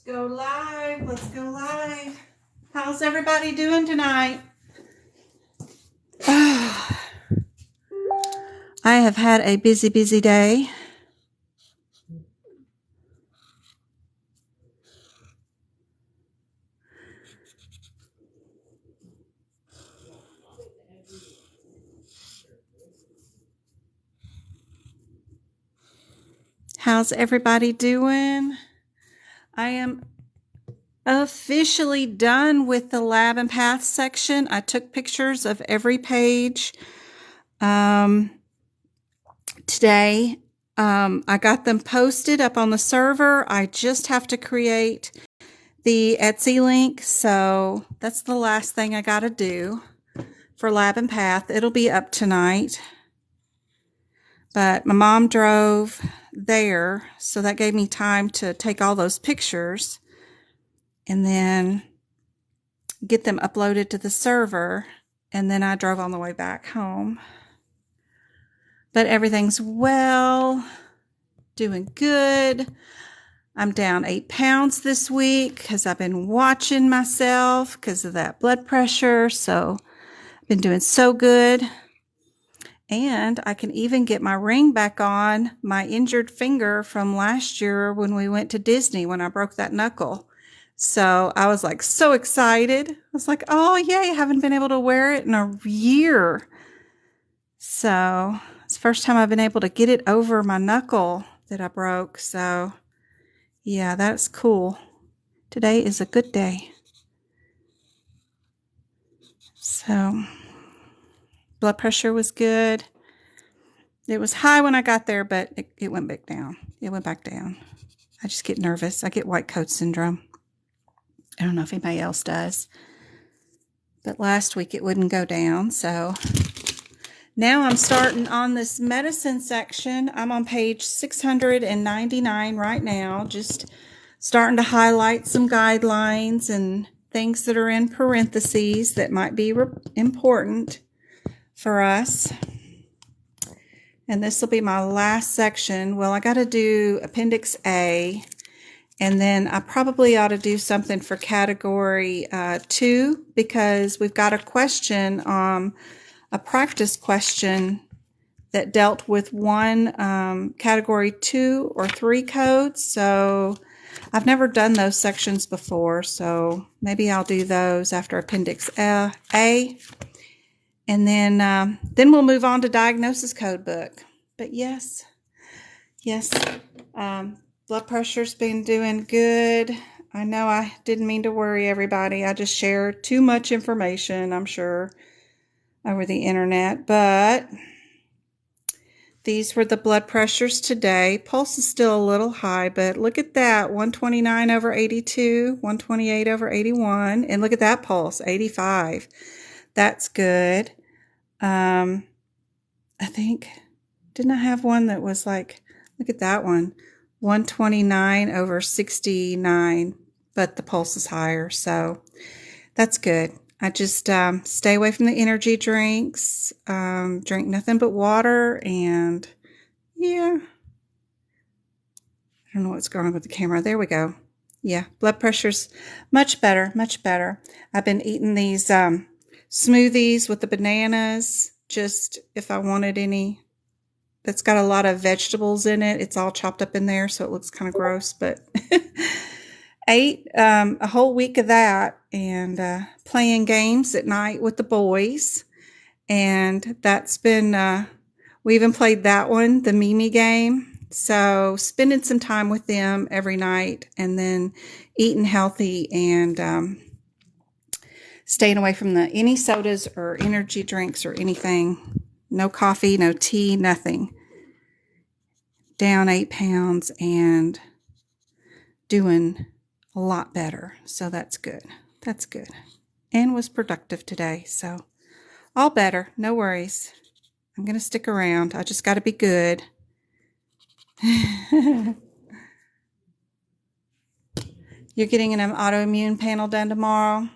Go live. Let's go live. How's everybody doing tonight? I have had a busy day. How's everybody doing? I am officially done with the lab and path section. I took pictures of every page today. I got them posted up on the server. I just have to create the Etsy link, so that's the last thing I got to do for lab and path. It'll be up tonight. But my mom drove there, so that gave me time to take all those pictures and then get them uploaded to the server, and then I drove on the way back home. But everything's well, doing good. I'm down 8 pounds this week because I've been watching myself because of that blood pressure, so I've been doing so good. And I can even get my ring back on my injured finger from last year when we went to Disney when I broke that knuckle. So I was like so excited. I was like, oh yay, I haven't been able to wear it in a year. So it's the first time I've been able to get it over my knuckle that I broke. So yeah, that's cool. Today is a good day. So blood pressure was good. It was high when I got there, but it went back down. It went back down. I just get nervous. I get white coat syndrome. I don't know if anybody else does. But last week it wouldn't go down. So now I'm starting on this medicine section. I'm on page 699 right now. Just starting to highlight some guidelines and things that are in parentheses that might be important for us. And this will be my last section. Well, I got to do Appendix A, and then I probably ought to do something for Category 2 because we've got a question, a practice question that dealt with one Category 2 or 3 codes. So I've never done those sections before, so maybe I'll do those after Appendix A. And then we'll move on to diagnosis code book. But yes, blood pressure's been doing good. I know I didn't mean to worry everybody. I just shared too much information, I'm sure, over the internet. But these were the blood pressures today. Pulse is still a little high, but look at that, 129 over 82, 128 over 81. And look at that pulse, 85. That's good. I think, didn't I have one that was like, look at that one, 129 over 69, but the pulse is higher, so that's good. I just stay away from the energy drinks, drink nothing but water, and yeah. I don't know what's going on with the camera. There we go. Yeah, blood pressure's much better, much better. I've been eating these smoothies with the bananas, just if I wanted any. That's got a lot of vegetables in it. It's all chopped up in there, so it looks kind of gross, but ate a whole week of that and playing games at night with the boys. And that's been, we even played that one, the Mimi game. So spending some time with them every night and then eating healthy and staying away from any sodas or energy drinks or anything. No coffee, no tea, nothing. Down 8 pounds and doing a lot better. So that's good. That's good. And was productive today. So all better. No worries. I'm going to stick around. I just got to be good. You're getting an autoimmune panel done tomorrow.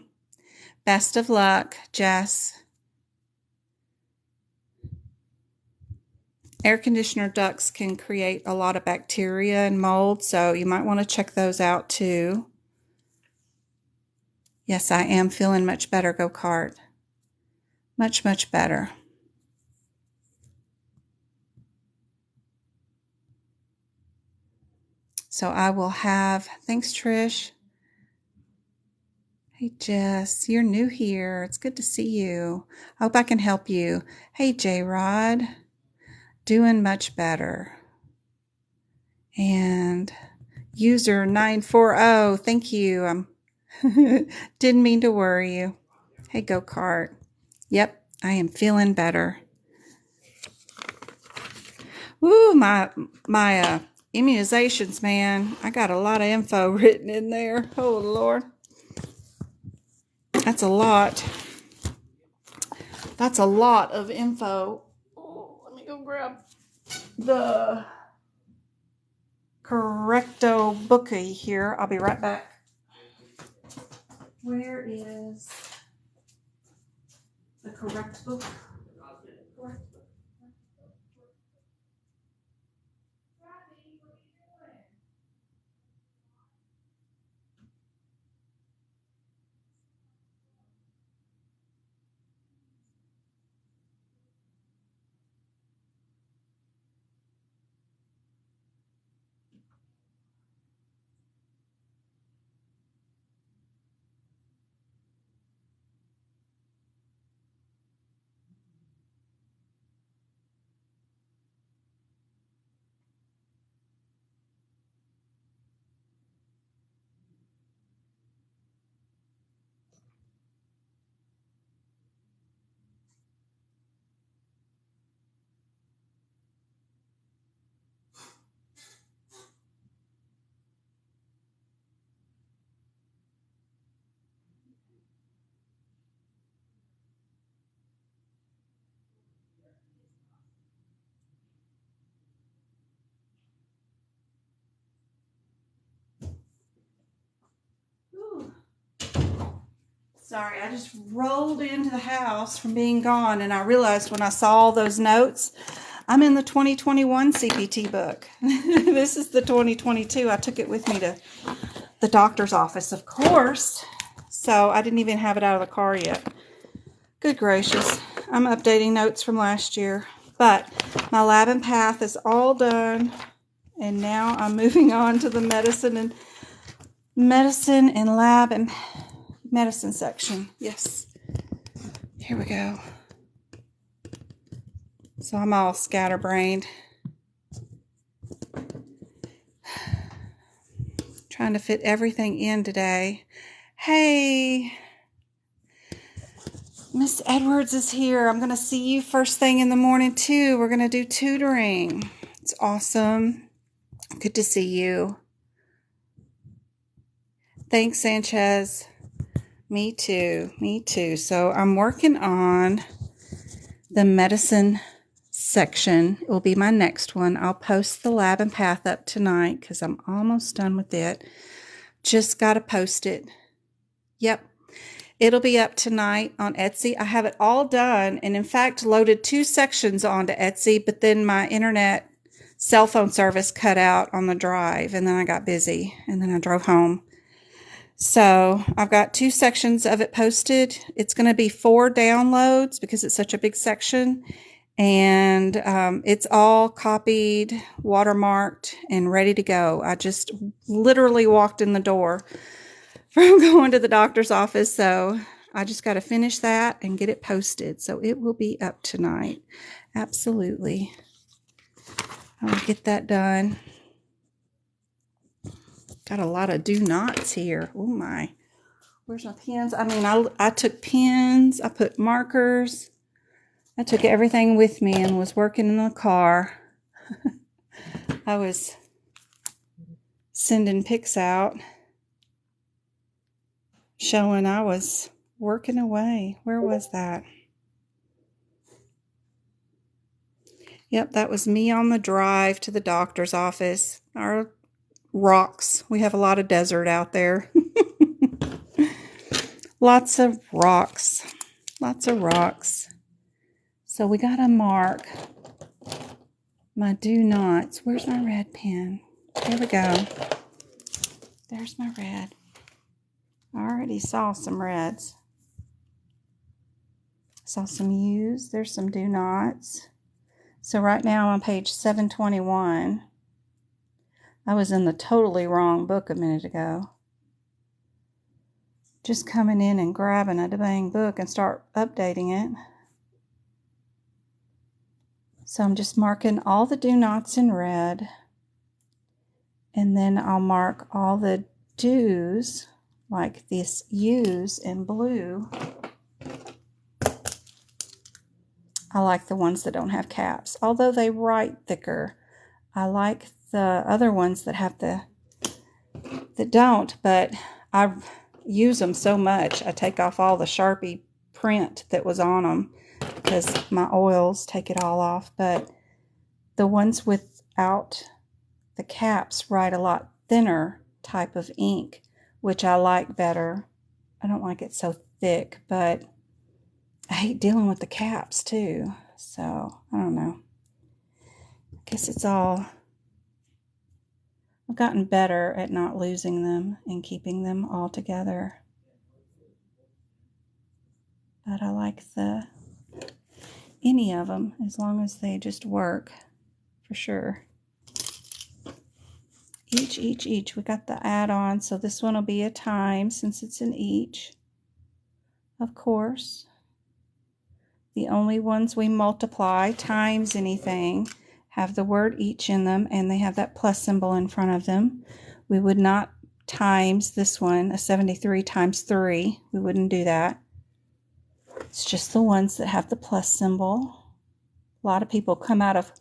Best of luck, Jess. Air conditioner ducts can create a lot of bacteria and mold, so you might want to check those out too. Yes, I am feeling much better, Go-Kart. Much, much better. So I will have, thanks, Trish. Hey, Jess, you're new here. It's good to see you. I hope I can help you. Hey, J-Rod, doing much better. And user 940, thank you. Didn't mean to worry you. Hey, Go-Kart. Yep, I am feeling better. Ooh, my immunizations, man. I got a lot of info written in there. Oh, Lord. That's a lot. That's a lot of info. Oh, let me go grab the Correcto bookie here. I'll be right back. Where is the correct book? Sorry, I just rolled into the house from being gone, and I realized when I saw all those notes, I'm in the 2021 CPT book. This is the 2022. I took it with me to the doctor's office, of course. So I didn't even have it out of the car yet. Good gracious. I'm updating notes from last year. But my lab and path is all done. And now I'm moving on to the medicine and lab and medicine section. Yes. Here we go. So I'm all scatterbrained. Trying to fit everything in today. Hey, Miss Edwards is here. I'm going to see you first thing in the morning too. We're going to do tutoring. It's awesome. Good to see you. Thanks, Sanchez. Me too. Me too. So I'm working on the medicine section. It will be my next one. I'll post the lab and path up tonight because I'm almost done with it. Just got to post it. Yep. It'll be up tonight on Etsy. I have it all done and in fact loaded 2 sections onto Etsy, but then my internet cell phone service cut out on the drive and then I got busy and then I drove home. So I've got 2 sections of it posted. It's going to be 4 downloads because it's such a big section. And it's all copied, watermarked, and ready to go. I just literally walked in the door from going to the doctor's office. So I just got to finish that and get it posted. So it will be up tonight. Absolutely. I'll get that done. Got a lot of do nots here. Oh my. Where's my pens? I mean, I took pens. I put markers. I took everything with me and was working in the car. I was sending pics out showing I was working away. Where was that? Yep, that was me on the drive to the doctor's office. Our rocks. We have a lot of desert out there. Lots of rocks. Lots of rocks. So we got to mark my do nots. Where's my red pen? There we go. There's my red. I already saw some reds. Saw some U's. There's some do nots. So right now I'm on page 721. I was in the totally wrong book a minute ago. Just coming in and grabbing a dang book and start updating it. So I'm just marking all the do nots in red. And then I'll mark all the do's, like this U's in blue. I like the ones that don't have caps, although they write thicker. I like the other ones that have that don't, but I use them so much. I take off all the Sharpie print that was on them because my oils take it all off. But the ones without the caps write a lot thinner type of ink, which I like better. I don't like it so thick, but I hate dealing with the caps too. So, I don't know. I guess it's all... I've gotten better at not losing them and keeping them all together. But I like any of them as long as they just work, for sure. Each. We got the add-on, so this one will be a time since it's an each. Of course. The only ones we multiply times anything have the word each in them, and they have that plus symbol in front of them. We would not times this one, a 73 times 3. We wouldn't do that. It's just the ones that have the plus symbol. A lot of people come out of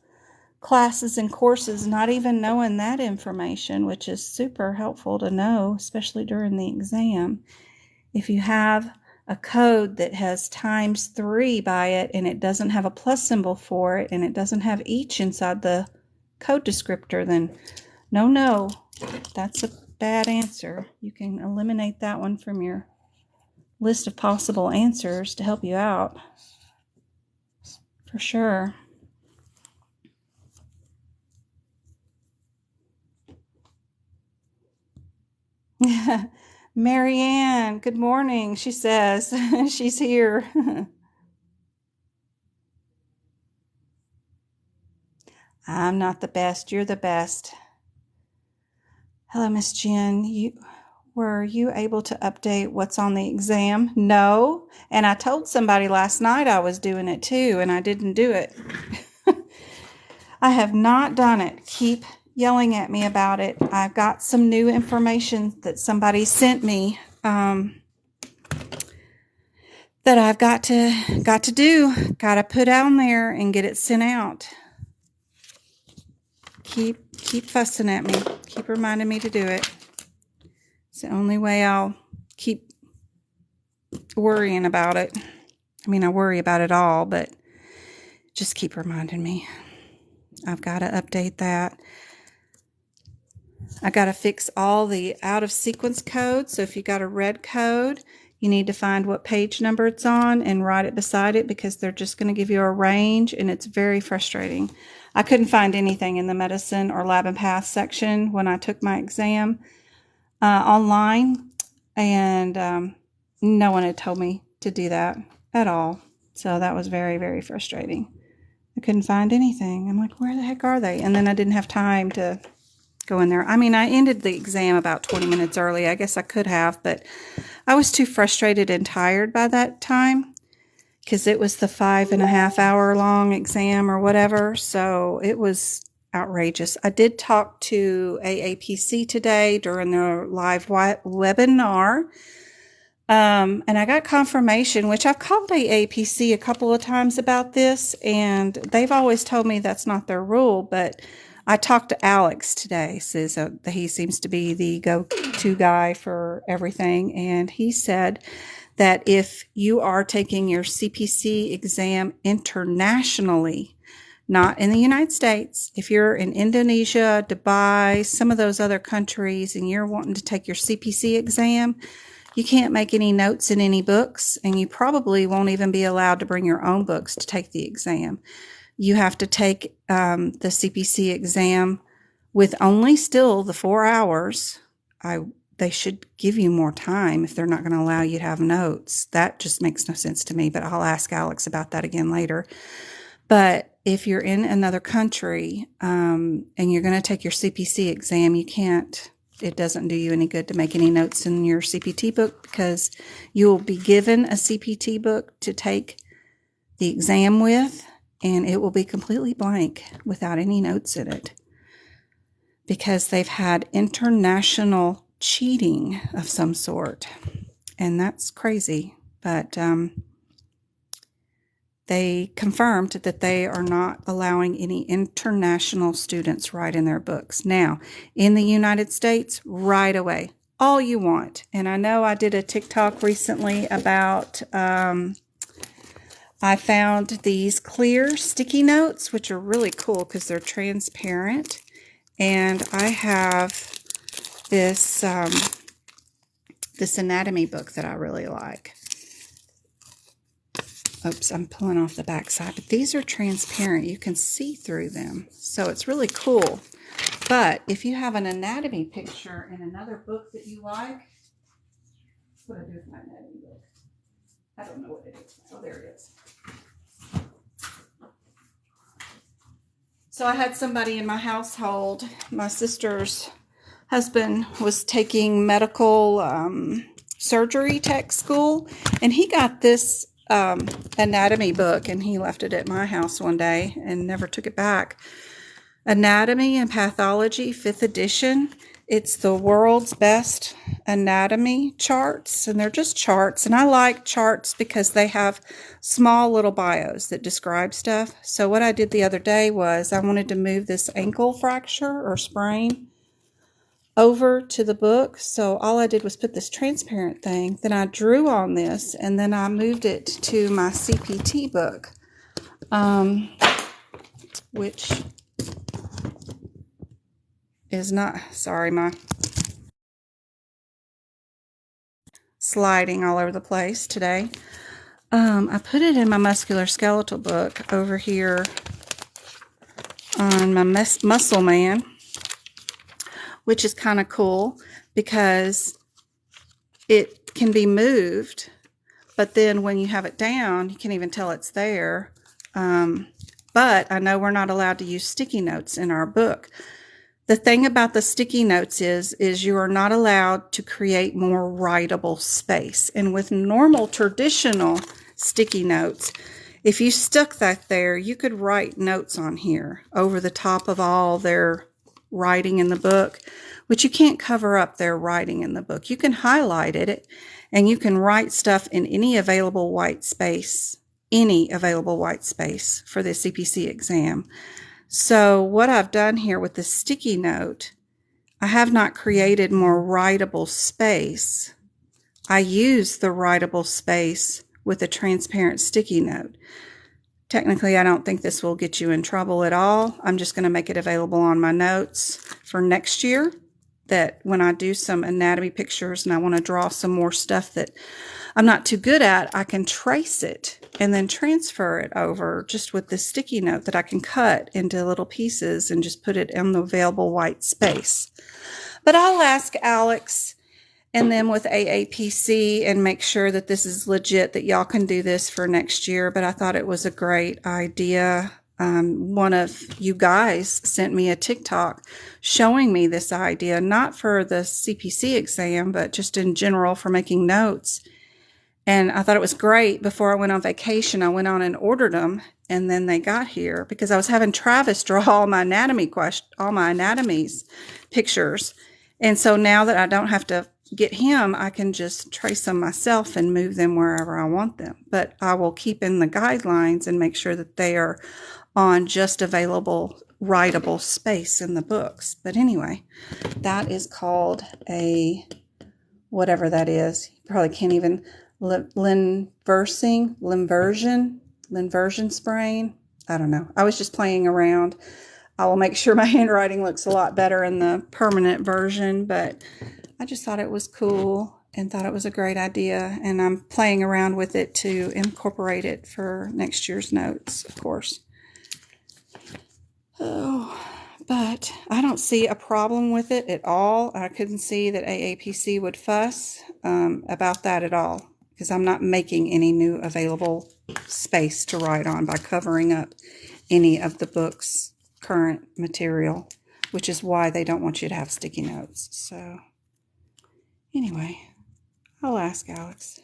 classes and courses not even knowing that information, which is super helpful to know, especially during the exam. If you have a code that has times 3 by it and it doesn't have a plus symbol for it and it doesn't have each inside the code descriptor, then no, that's a bad answer. You can eliminate that one from your list of possible answers to help you out, for sure. Marianne, good morning, she says. She's here. I'm not the best. You're the best. Hello, Miss Jen. Were you able to update what's on the exam? No. And I told somebody last night I was doing it too, and I didn't do it. I have not done it. Keep yelling at me about it. I've got some new information that somebody sent me that I've got to do. Got to put on there and get it sent out. Keep fussing at me. Keep reminding me to do it. It's the only way I'll keep worrying about it. I mean, I worry about it all, but just keep reminding me. I've got to update that. I got to fix all the out of sequence codes. So if you got a red code, you need to find what page number it's on and write it beside it, because they're just going to give you a range, and it's very frustrating. I couldn't find anything in the medicine or lab and path section when I took my exam online, and no one had told me to do that at all. So that was very, very frustrating. I couldn't find anything. I'm like, where the heck are they? And then I didn't have time to go in there. I mean, I ended the exam about 20 minutes early. I guess I could have, but I was too frustrated and tired by that time because it was the 5.5 hour long exam or whatever. So it was outrageous. I did talk to AAPC today during their live webinar. And I got confirmation, which I've called AAPC a couple of times about this, and they've always told me that's not their rule, but I talked to Alex today, says he seems to be the go-to guy for everything, and he said that if you are taking your CPC exam internationally, not in the United States, if you're in Indonesia, Dubai, some of those other countries, and you're wanting to take your CPC exam, you can't make any notes in any books, and you probably won't even be allowed to bring your own books to take the exam. You have to take the CPC exam with only still the 4 hours. I they should give you more time if they're not going to allow you to have notes. That just makes no sense to me, but I'll ask Alex about that again later. But if you're in another country and you're going to take your CPC exam, it doesn't do you any good to make any notes in your CPT book, because you will be given a CPT book to take the exam with, and it will be completely blank without any notes in it, because they've had international cheating of some sort, and that's crazy. But they confirmed that they are not allowing any international students write in their books. Now, in the United States, right away, all you want. And I know I did a TikTok recently about, I found these clear sticky notes, which are really cool because they're transparent. And I have this, this anatomy book that I really like. Oops, I'm pulling off the back side, but these are transparent. You can see through them, so it's really cool. But if you have an anatomy picture in another book that you like, what do I do with my anatomy book? I don't know what it is. Oh, there it is. So I had somebody in my household, my sister's husband was taking medical surgery tech school, and he got this anatomy book, and he left it at my house one day and never took it back. Anatomy and Pathology, 5th edition. It's the world's best anatomy charts, and they're just charts. And I like charts because they have small little bios that describe stuff. So what I did the other day was I wanted to move this ankle fracture or sprain over to the book. So all I did was put this transparent thing, then I drew on this, and then I moved it to my CPT book, which is not, sorry, my sliding all over the place today. I put it in my musculoskeletal book over here on my Muscle Man, which is kind of cool because it can be moved, but then when you have it down, you can't even tell it's there. But I know we're not allowed to use sticky notes in our book. The thing about the sticky notes is you are not allowed to create more writable space. And with normal traditional sticky notes, if you stuck that there, you could write notes on here over the top of all their writing in the book, which you can't cover up their writing in the book. You can highlight it, and you can write stuff in any available white space for the CPC exam. So what I've done here with the sticky note, I have not created more writable space. I use the writable space with a transparent sticky note. Technically, I don't think this will get you in trouble at all. I'm just going to make it available on my notes for next year, that when I do some anatomy pictures and I want to draw some more stuff that I'm not too good at, I can trace it and then transfer it over just with this sticky note that I can cut into little pieces and just put it in the available white space. But I'll ask Alex and them with AAPC and make sure that this is legit, that y'all can do this for next year. But I thought it was a great idea. One of you guys sent me a TikTok showing me this idea, not for the CPC exam, but just in general for making notes. And I thought it was great. Before I went on vacation, I went on and ordered them, and then they got here because I was having Travis draw all my anatomies pictures. And so now that I don't have to get him, I can just trace them myself and move them wherever I want them. But I will keep in the guidelines and make sure that they are on just available writable space in the books. But anyway, that is called a, whatever that is. You probably can't even, linversion sprain. I don't know. I was just playing around. I will make sure my handwriting looks a lot better in the permanent version, but I just thought it was cool and thought it was a great idea, and I'm playing around with it to incorporate it for next year's notes, of course. Oh, But I don't see a problem with it at all. I couldn't see that AAPC would fuss about that at all, because I'm not making any new available space to write on by covering up any of the book's current material, which is why they don't want you to have sticky notes. So anyway, I'll ask Alex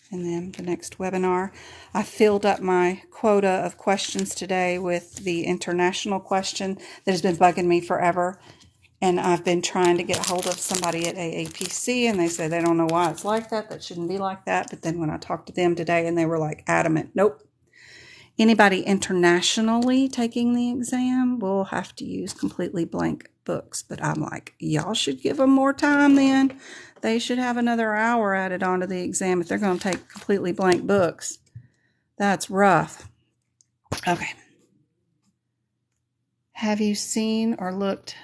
and then the next webinar. I filled up my quota of questions today with the international question that has been bugging me forever. And I've been trying to get a hold of somebody at AAPC, and they say they don't know why it's like that. That shouldn't be like that. But then when I talked to them today, and they were like adamant, nope. Anybody internationally taking the exam will have to use completely blank books. But I'm like, y'all should give them more time then. They should have another hour added onto the exam if they're going to take completely blank books. That's rough. Okay. Have you seen or looked?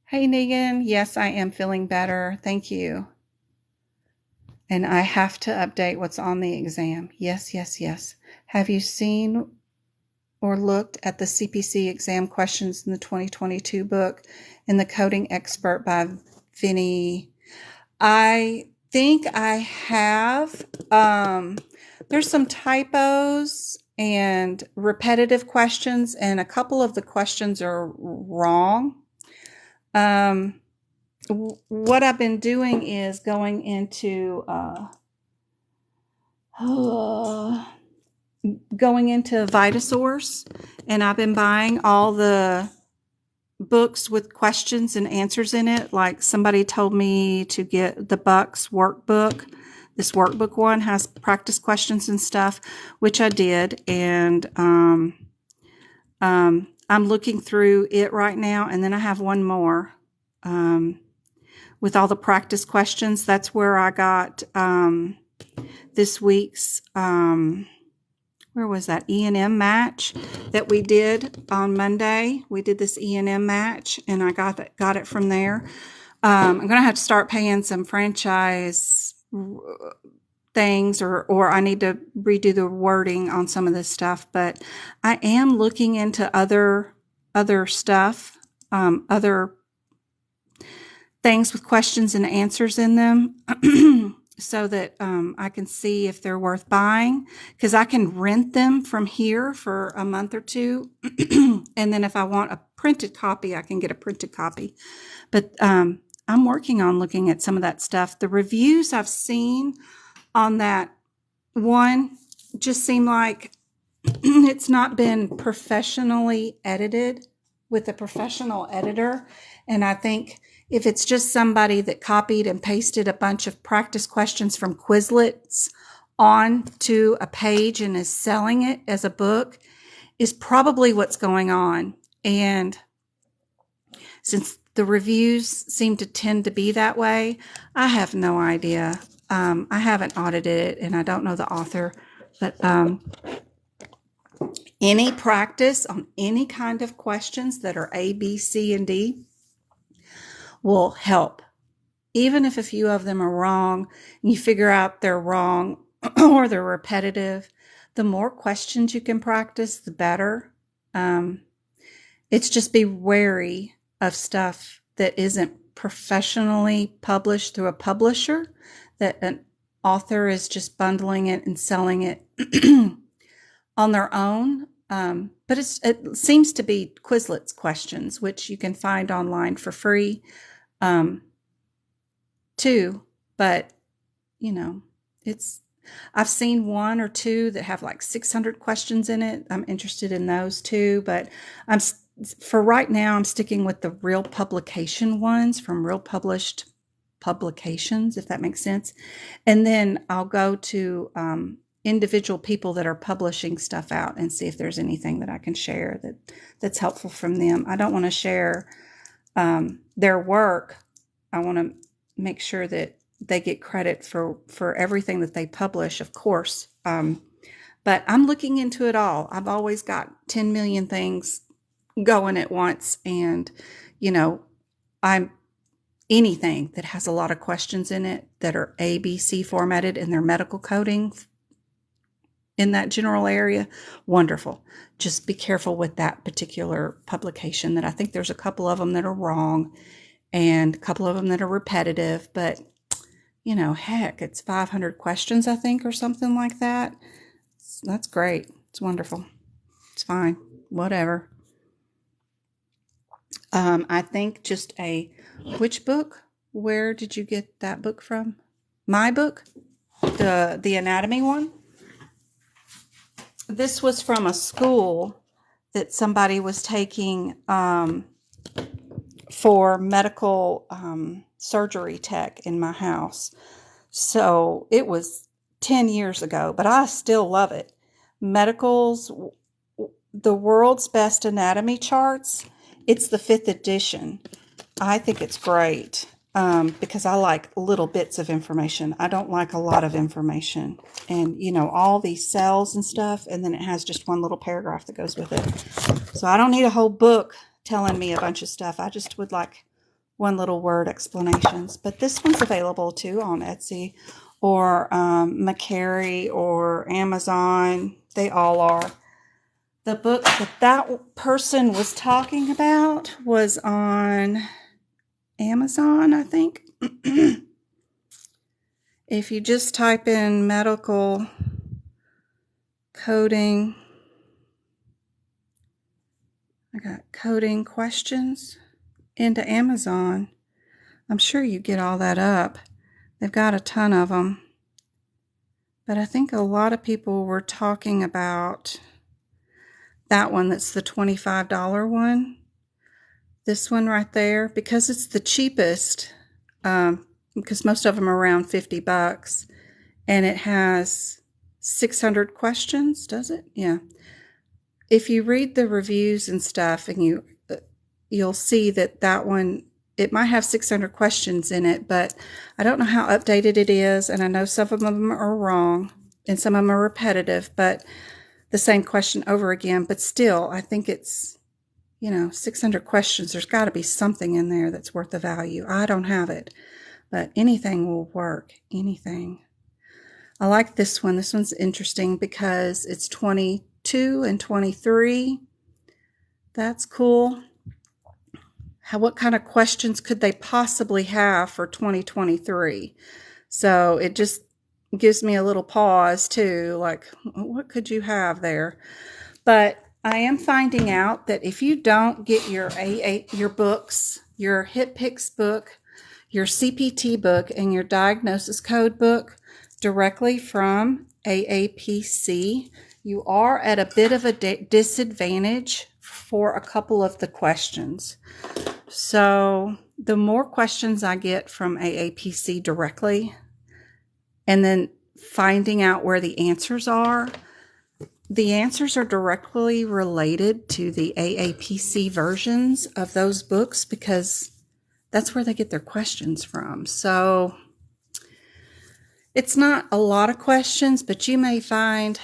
Hey, Negan. Yes, I am feeling better. Thank you. And I have to update what's on the exam. Yes, yes, yes. Have you seen or looked at the CPC exam questions in the 2022 book in the Coding Expert by Vinny? I think I have. There's some typos and repetitive questions, and a couple of the questions are wrong. What I've been doing is going into Vitasource, and I've been buying all the books with questions and answers in it. Like somebody told me to get the Bucks workbook. This workbook one has practice questions and stuff, which I did, and I'm looking through it right now, and then I have one more. With all the practice questions. That's where I got this week's, where was that, E&M match that we did on Monday. We did this E&M match, and I got it from there. I'm going to have to start paying some franchise things, or I need to redo the wording on some of this stuff. But I am looking into other stuff, other things with questions and answers in them so that I can see if they're worth buying, because I can rent them from here for a month or two. And then if I want a printed copy, I can get a printed copy. But I'm working on looking at some of that stuff. The reviews I've seen on that one just seem like it's not been professionally edited with a professional editor. And I think if it's just somebody that copied and pasted a bunch of practice questions from Quizlets onto a page and is selling it as a book, is probably what's going on. And since the reviews seem to tend to be that way, I have no idea. I haven't audited it, and I don't know the author. But any practice on any kind of questions that are A, B, C, and D will help. Even if a few of them are wrong and you figure out they're wrong or they're repetitive, the more questions you can practice, the better. It's just be wary of stuff that isn't professionally published through a publisher, that an author is just bundling it and selling it on their own. But it seems to be Quizlets questions, which you can find online for free too. But, I've seen one or two that have like 600 questions in it. I'm interested in those too. But for right now, I'm sticking with the real publication ones from real published publications, if that makes sense. And then I'll go to individual people that are publishing stuff out and see if there's anything that I can share that's helpful from them. I don't want to share their work. I want to make sure that they get credit for everything that they publish, of course. But I'm looking into it all. I've always got 10 million things going at once. And, I'm anything that has a lot of questions in it that are ABC formatted in their medical coding, in that general area, wonderful. Just be careful with that particular publication. That I think there's a couple of them that are wrong and a couple of them that are repetitive, but you know, heck, it's 500 questions, I think, or something like that. That's great. It's wonderful. It's fine. Whatever. I think just which book? Where did you get that book from? My book? The anatomy one? This was from a school that somebody was taking for medical surgery tech in my house. So it was 10 years ago, but I still love it. Medical's The World's Best Anatomy Charts. It's the 5th edition. I think it's great because I like little bits of information. I don't like a lot of information. And, you know, all these cells and stuff, and then it has just one little paragraph that goes with it. So I don't need a whole book telling me a bunch of stuff. I just would like one little word explanations. But this one's available too on Etsy or Macari or Amazon. They all are. The book that person was talking about was on Amazon, I think. If you just type in medical coding, I got coding questions into Amazon. I'm sure you get all that up. They've got a ton of them. But I think a lot of people were talking about that one that's the $25 one. This one right there, because it's the cheapest, because most of them are around $50, and it has 600 questions, does it? Yeah. If you read the reviews and stuff, and you'll see that one, it might have 600 questions in it, but I don't know how updated it is, and I know some of them are wrong, and some of them are repetitive, but the same question over again. But still, I think it's, 600 questions. There's got to be something in there that's worth the value. I don't have it, but anything will work. Anything. I like this one. This one's interesting because it's 22 and 23. That's cool. What kind of questions could they possibly have for 2023? So it just gives me a little pause too, like, what could you have there? But I am finding out that if you don't get your books, your HitPix book, your CPT book, and your diagnosis code book directly from AAPC, you are at a bit of a disadvantage for a couple of the questions. So the more questions I get from AAPC directly, and then finding out where the answers are directly related to the AAPC versions of those books because that's where they get their questions from. So it's not a lot of questions, but you may find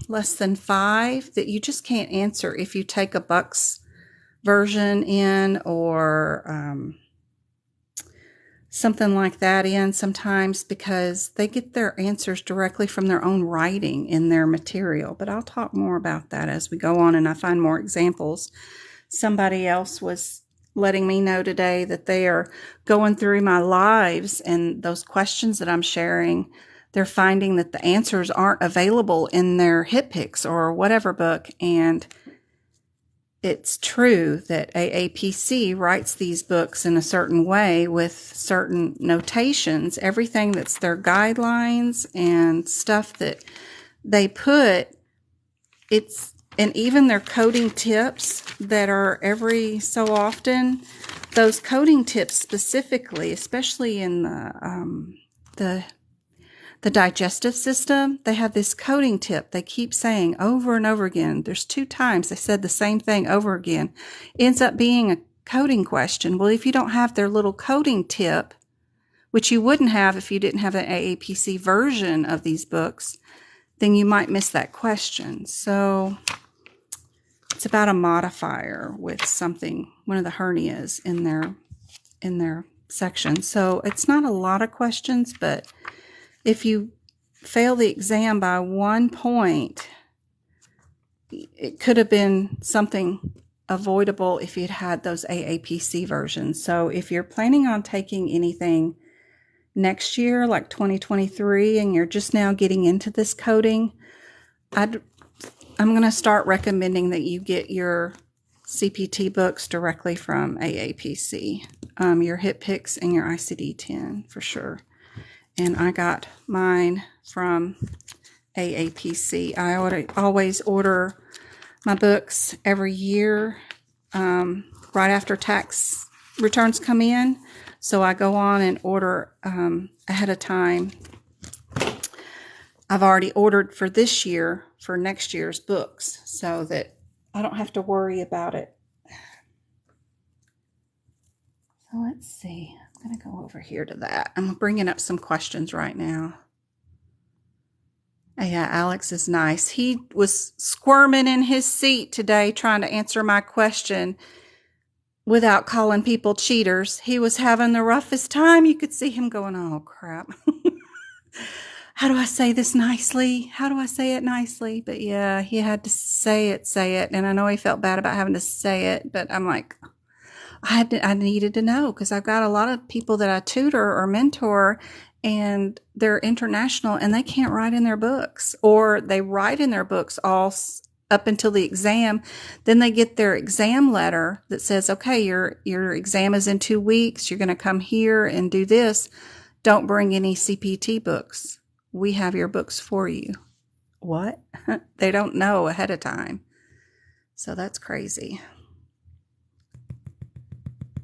less than 5 that you just can't answer if you take a Bucks version in or something like that in sometimes, because they get their answers directly from their own writing in their material. But I'll talk more about that as we go on and I find more examples. Somebody else was letting me know today that they are going through my lives and those questions that I'm sharing, they're finding that the answers aren't available in their HitPix or whatever book. And it's true that AAPC writes these books in a certain way with certain notations, everything that's their guidelines and stuff that they put, and even their coding tips that are every so often, those coding tips specifically, especially in the digestive system, they have this coding tip they keep saying over and over again. There's 2 times they said the same thing over again. Ends up being a coding question. Well, if you don't have their little coding tip, which you wouldn't have if you didn't have an AAPC version of these books, then you might miss that question. So it's about a modifier with something, one of the hernias in their section. So it's not a lot of questions, but if you fail the exam by 1 point, it could have been something avoidable if you'd had those AAPC versions. So if you're planning on taking anything next year, like 2023, and you're just now getting into this coding, I'm going to start recommending that you get your CPT books directly from AAPC, your HitPix and your ICD-10 for sure. And I got mine from AAPC. I always order my books every year right after tax returns come in. So I go on and order ahead of time. I've already ordered for this year for next year's books so that I don't have to worry about it. So let's see. I'm going to go over here to that. I'm bringing up some questions right now. Yeah, Alex is nice. He was squirming in his seat today trying to answer my question without calling people cheaters. He was having the roughest time. You could see him going, oh, crap. How do I say this nicely? How do I say it nicely? But yeah, he had to say it. And I know he felt bad about having to say it, but I'm like, I needed to know because I've got a lot of people that I tutor or mentor and they're international and they can't write in their books, or they write in their books all up until the exam. Then they get their exam letter that says, okay, your exam is in 2 weeks. You're going to come here and do this. Don't bring any CPT books. We have your books for you. What? They don't know ahead of time. So that's crazy.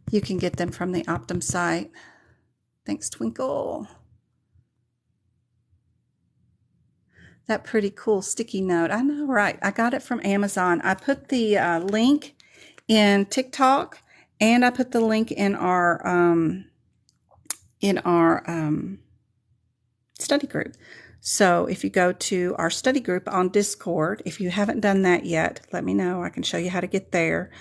You can get them from the Optum site. Thanks, Twinkle. That pretty cool sticky note. I know, right? I got it from Amazon. I put the link in TikTok, and I put the link in our study group. So if you go to our study group on Discord, if you haven't done that yet, let me know. I can show you how to get there.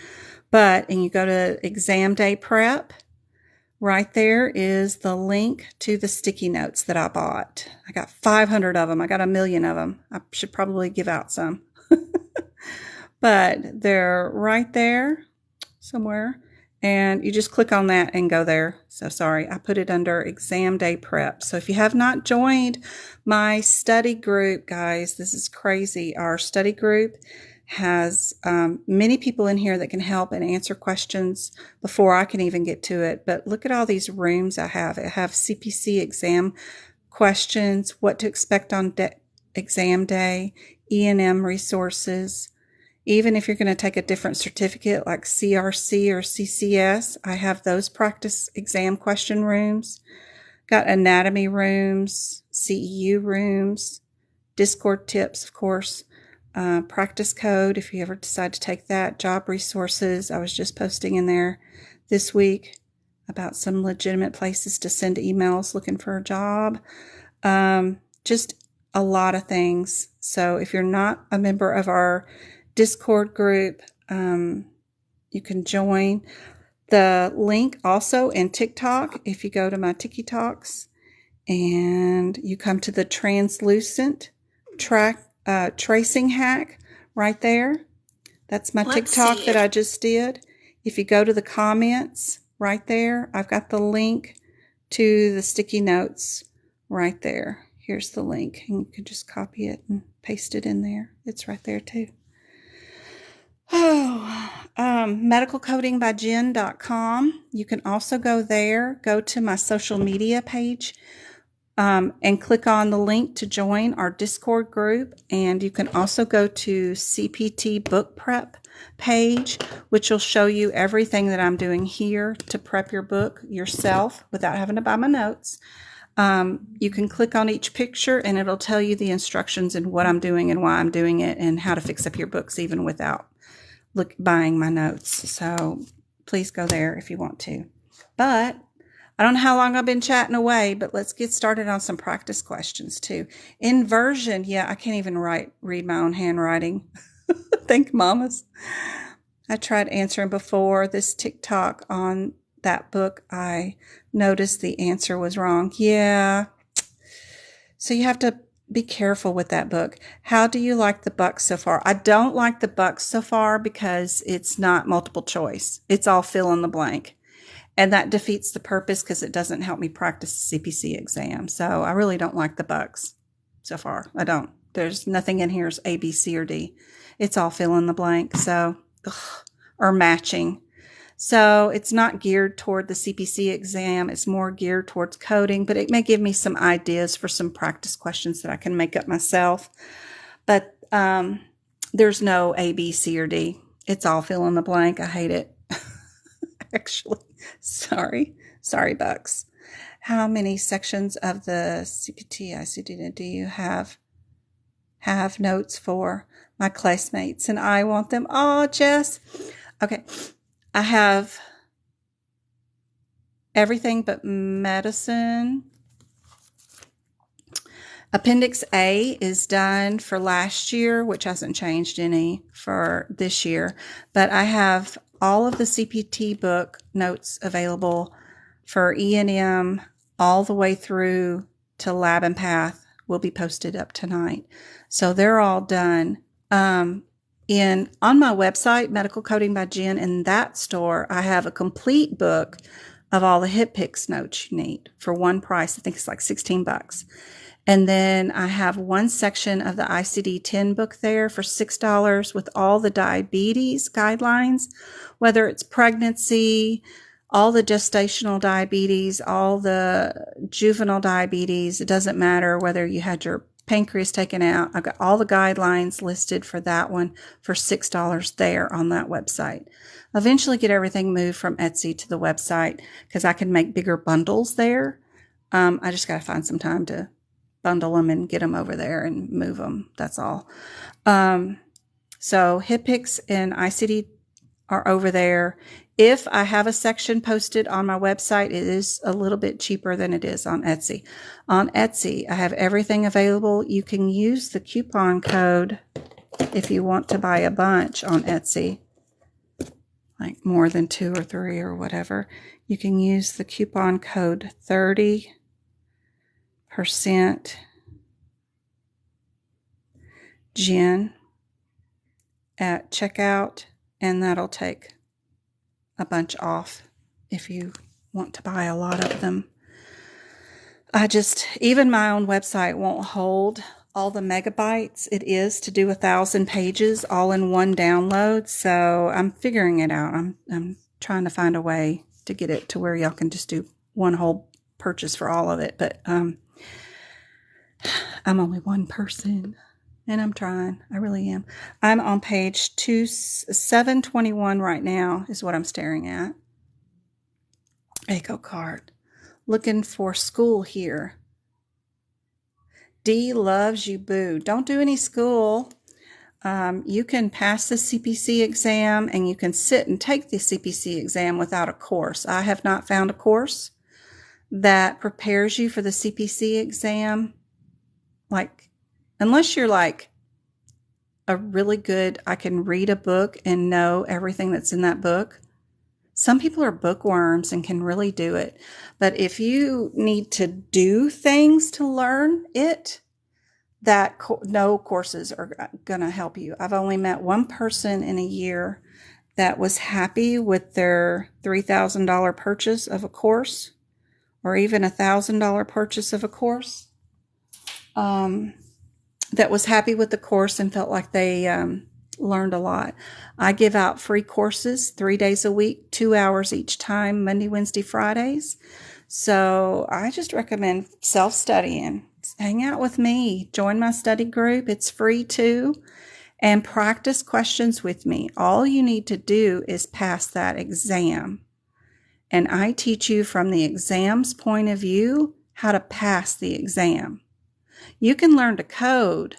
And you go to Exam Day Prep. Right there is the link to the sticky notes that I bought. I got 500 of them. I got 1 million of them. I should probably give out some. But they're right there somewhere. And you just click on that and go there. So sorry, I put it under Exam Day Prep. So if you have not joined my study group, guys, this is crazy. Our study group has many people in here that can help and answer questions before I can even get to it. But look at all these rooms I have. I have CPC exam questions, what to expect on exam day, E&M resources. Even if you're going to take a different certificate like CRC or CCS, I have those practice exam question rooms. Got anatomy rooms, CEU rooms, Discord tips, of course. Practice code, if you ever decide to take that, job resources. I was just posting in there this week about some legitimate places to send emails looking for a job. Just a lot of things. So if you're not a member of our Discord group, you can join. The link also in TikTok, if you go to my TikToks and you come to the translucent tracing hack right there. That's my TikTok that I just did. If you go to the comments right there, I've got the link to the sticky notes right there. Here's the link, and you can just copy it and paste it in there. It's right there too. Medicalcodingbyjen.com. You can also go there, go to my social media page, and click on the link to join our Discord group. And you can also go to CPT Book Prep page, which will show you everything that I'm doing here to prep your book yourself without having to buy my notes. You can click on each picture and it'll tell you the instructions and what I'm doing and why I'm doing it and how to fix up your books even without buying my notes. So please go there if you want to. But I don't know how long I've been chatting away, but let's get started on some practice questions too. Inversion, yeah, I can't even read my own handwriting. Thank mamas. I tried answering before this TikTok on that book. I noticed the answer was wrong. Yeah. So you have to be careful with that book. How do you like the Bucks so far? I don't like the Bucks so far because it's not multiple choice. It's all fill in the blank. And that defeats the purpose because it doesn't help me practice the CPC exam. So I really don't like the Bucks so far. I don't. There's nothing in here is A, B, C, or D. It's all fill in the blank. So, or matching. So it's not geared toward the CPC exam. It's more geared towards coding, but it may give me some ideas for some practice questions that I can make up myself. But there's no A, B, C, or D. It's all fill in the blank. I hate it. Actually, sorry, Bucks. How many sections of the CPT ICD do you have notes for? My classmates and I want them all, Jess. Okay. I have everything but medicine. Appendix A is done for last year, which hasn't changed any for this year. But I have all of the CPT book notes available for E&M all the way through to Lab and Path will be posted up tonight. So they're all done. On my website, Medical Coding by Jen, in that store, I have a complete book of all the HipPix notes you need for one price. I think it's like $16. And then I have one section of the ICD-10 book there for $6 with all the diabetes guidelines, whether it's pregnancy, all the gestational diabetes, all the juvenile diabetes. It doesn't matter whether you had your pancreas taken out. I've got all the guidelines listed for that one for $6 there on that website. I'll eventually get everything moved from Etsy to the website because I can make bigger bundles there. I just got to find some time to bundle them and get them over there and move them. That's all. So HipPix and ICD are over there. If I have a section posted on my website, it is a little bit cheaper than it is on Etsy. On Etsy, I have everything available. You can use the coupon code if you want to buy a bunch on Etsy, like more than 2 or 3 or whatever. You can use the coupon code 30% Jen at checkout, and that'll take a bunch off if you want to buy a lot of them. Even my own website won't hold all the megabytes it is to do 1,000 pages all in one download. So I'm figuring it out. I'm trying to find a way to get it to where y'all can just do one whole purchase for all of it. But I'm only one person. And I'm trying. I really am. I'm on page 721 right now is what I'm staring at. Echo card. Looking for school here. D loves you, boo. Don't do any school. You can pass the CPC exam and you can sit and take the CPC exam without a course. I have not found a course that prepares you for the CPC exam. Unless you're like a really good, I can read a book and know everything that's in that book. Some people are bookworms and can really do it. But if you need to do things to learn it, no courses are going to help you. I've only met one person in a year that was happy with their $3,000 purchase of a course, or even $1,000 purchase of a course. That was happy with the course and felt like they learned a lot. I give out free courses 3 days a week, 2 hours each time, Monday, Wednesday, Fridays. So I just recommend self-studying. Hang out with me. Join my study group. It's free too. And practice questions with me. All you need to do is pass that exam. And I teach you from the exam's point of view how to pass the exam. You can learn to code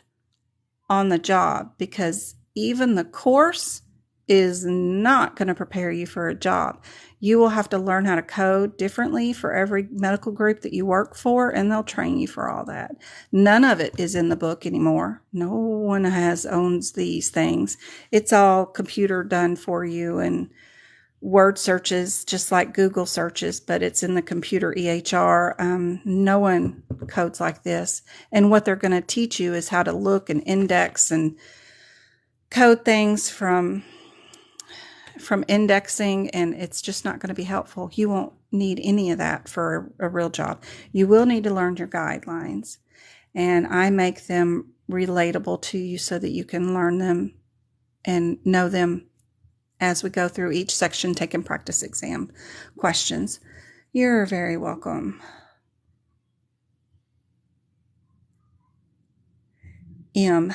on the job because even the course is not going to prepare you for a job. You will have to learn how to code differently for every medical group that you work for, and they'll train you for all that. None of it is in the book anymore. No one owns these things. It's all computer done for you, and word searches just like Google searches, but it's in the computer EHR. No one codes like this. And what they're going to teach you is how to look and index and code things from indexing, and it's just not going to be helpful. You won't need any of that for a real job. You will need to learn your guidelines, and I make them relatable to you so that you can learn them and know them as we go through each section, taking practice exam questions. You're very welcome. M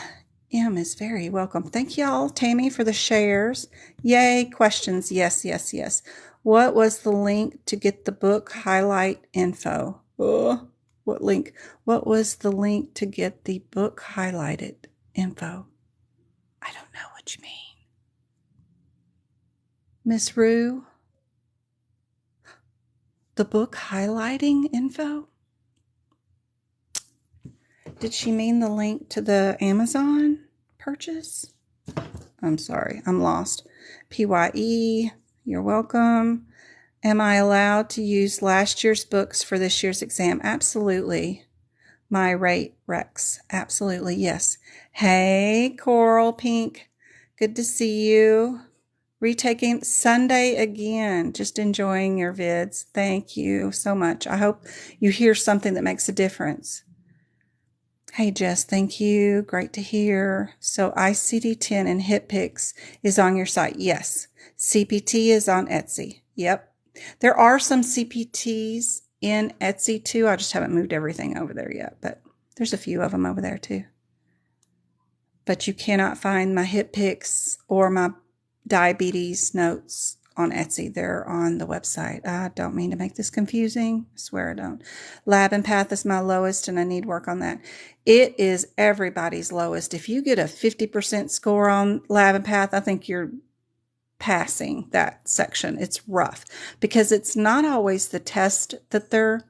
is very welcome. Thank y'all, Tammy, for the shares. Yay, questions. Yes, yes, yes. What was the link to get the book highlight info? What link? What was the link to get the book highlighted info? I don't know what you mean. Miss Rue, the book highlighting info? Did she mean the link to the Amazon purchase? I'm sorry, I'm lost. PYE, you're welcome. Am I allowed to use last year's books for this year's exam? Absolutely. My rate, Rex. Absolutely, yes. Hey, Coral Pink. Good to see you. Retaking Sunday again. Just enjoying your vids. Thank you so much. I hope you hear something that makes a difference. Hey, Jess, thank you. Great to hear. So ICD-10 and HitPix is on your site. Yes. CPT is on Etsy. Yep. There are some CPTs in Etsy too. I just haven't moved everything over there yet, but there's a few of them over there too. But you cannot find my HitPix or my diabetes notes on Etsy. They're on the website. I don't mean to make this confusing. I swear I don't. Lab and Path is my lowest, and I need work on that. It is everybody's lowest. If you get a 50% score on Lab and Path, I think you're passing that section. It's rough because it's not always the test that they're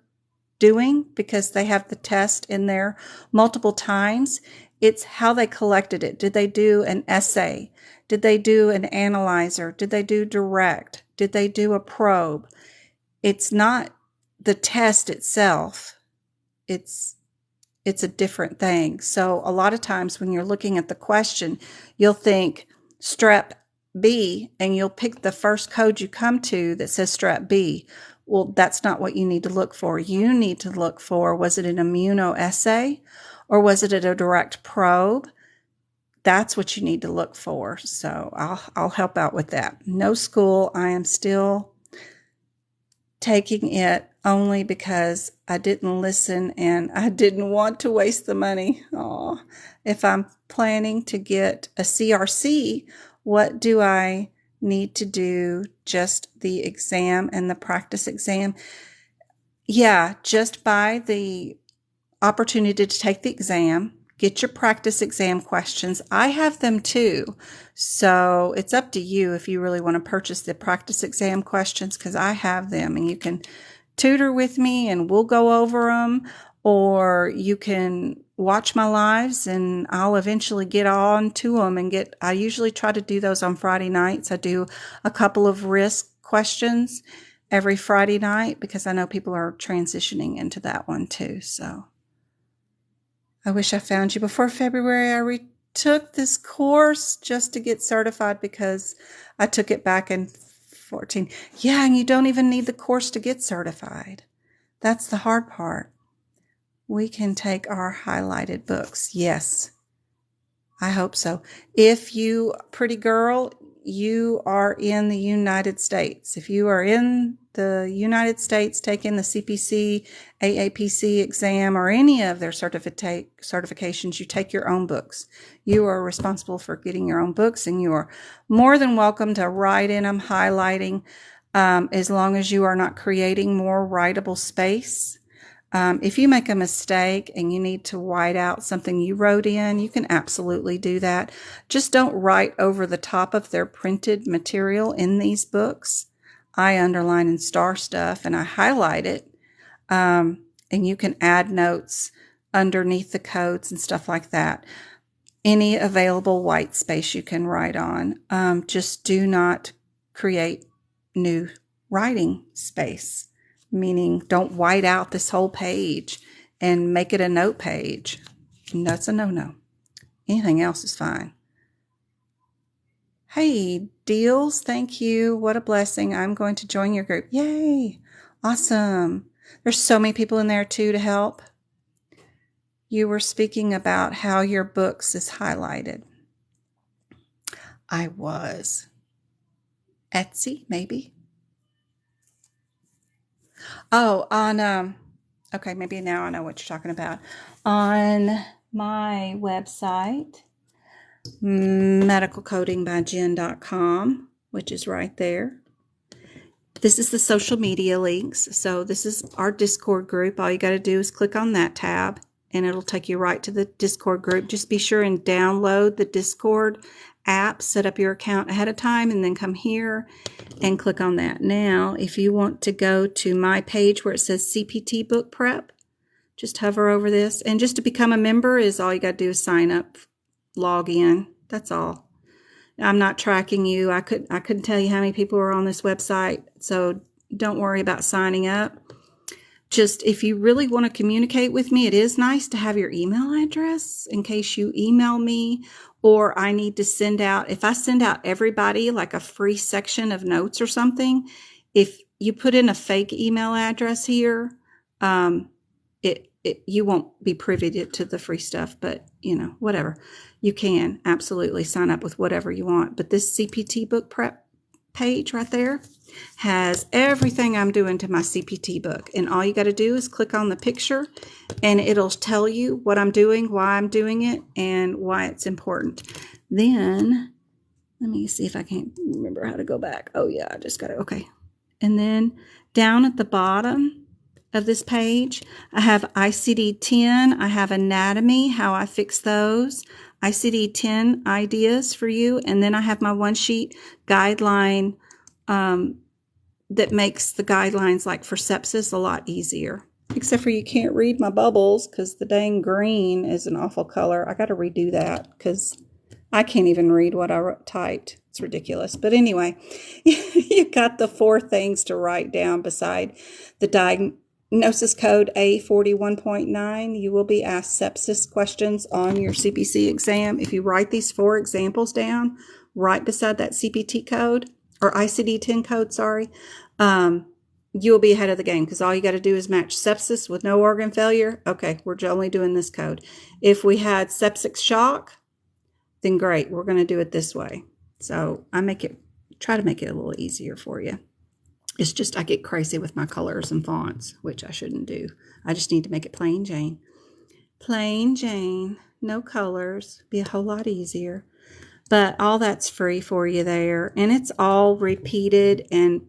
doing, because they have the test in there multiple times. It's how they collected it. Did they do an essay? Did they do an analyzer? Did they do direct? Did they do a probe? It's not the test itself. It's a different thing. So a lot of times when you're looking at the question, you'll think strep B, and you'll pick the first code you come to that says strep B. Well, that's not what you need to look for. You need to look for, was it an immunoassay or was it a direct probe? That's what you need to look for. So I'll help out with that. No school. I am still taking it only because I didn't listen and I didn't want to waste the money. Oh, if I'm planning to get a CRC, what do I need to do? Just the exam and the practice exam? Yeah, just buy the opportunity to take the exam. Get your practice exam questions. I have them too. So it's up to you if you really want to purchase the practice exam questions, because I have them and you can tutor with me and we'll go over them, or you can watch my lives and I'll eventually get on to them and I usually try to do those on Friday nights. I do a couple of risk questions every Friday night because I know people are transitioning into that one too. So I wish I found you before February. I retook this course just to get certified because I took it back in 2014. Yeah, and you don't even need the course to get certified. That's the hard part. We can take our highlighted books. Yes, I hope so. If you, pretty girl, you are in the United States. If you are in the United States taking the CPC, AAPC exam, or any of their certifications, you take your own books. You are responsible for getting your own books, and you are more than welcome to write in them, highlighting, as long as you are not creating more writable space. If you make a mistake and you need to white out something you wrote in, you can absolutely do that. Just don't write over the top of their printed material in these books. I underline and star stuff and I highlight it. And you can add notes underneath the codes and stuff like that. Any available white space you can write on. Just do not create new writing space, meaning don't white out this whole page and make it a note page. That's a no-no. Anything else is fine. Hey, Deals, thank you. What a blessing. I'm going to join your group. Yay. Awesome. There's so many people in there too to help. You were speaking about how your books is highlighted. I was. Etsy, maybe. Oh, on, okay, maybe now I know what you're talking about. On my website, medicalcodingbyjen.com, which is right there. This is the social media links. So this is our Discord group. All you got to do is click on that tab and it'll take you right to the Discord group. Just be sure and download the Discord app, set up your account ahead of time, and then come here and click on that. Now, if you want to go to my page where it says CPT Book Prep, just hover over this. And just to become a member is all you got to do is sign up, log in. That's all. I'm not tracking you. I couldn't tell you how many people are on this website, so don't worry about signing up. Just if you really want to communicate with me, it is nice to have your email address in case you email me or I need to send out. If I send out everybody like a free section of notes or something, if you put in a fake email address here, you won't be privy to the free stuff, but whatever. You can absolutely sign up with whatever you want. But this CPT book prep page right there has everything I'm doing to my CPT book. And all you got to do is click on the picture and it'll tell you what I'm doing, why I'm doing it, and why it's important. Then, let me see if I can't remember how to go back. Oh yeah, I just got it. Okay. And then down at the bottom of this page, I have ICD-10. I have anatomy, how I fix those. ICD-10 ideas for you. And then I have my one sheet guideline that makes the guidelines like for sepsis a lot easier. Except for you can't read my bubbles because the dang green is an awful color. I got to redo that because I can't even read what I typed. It's ridiculous. But anyway, you got the 4 things to write down beside the diagnosis code A41.9. You will be asked sepsis questions on your CPC exam. If you write these 4 examples down right beside that CPT code, or ICD-10 code, sorry, you'll be ahead of the game because all you got to do is match sepsis with no organ failure. Okay, we're only doing this code. If we had septic shock, then great, we're going to do it this way. So I try to make it a little easier for you. It's just I get crazy with my colors and fonts, which I shouldn't do. I just need to make it plain Jane. Plain Jane, no colors, be a whole lot easier. But all that's free for you there. And it's all repeated and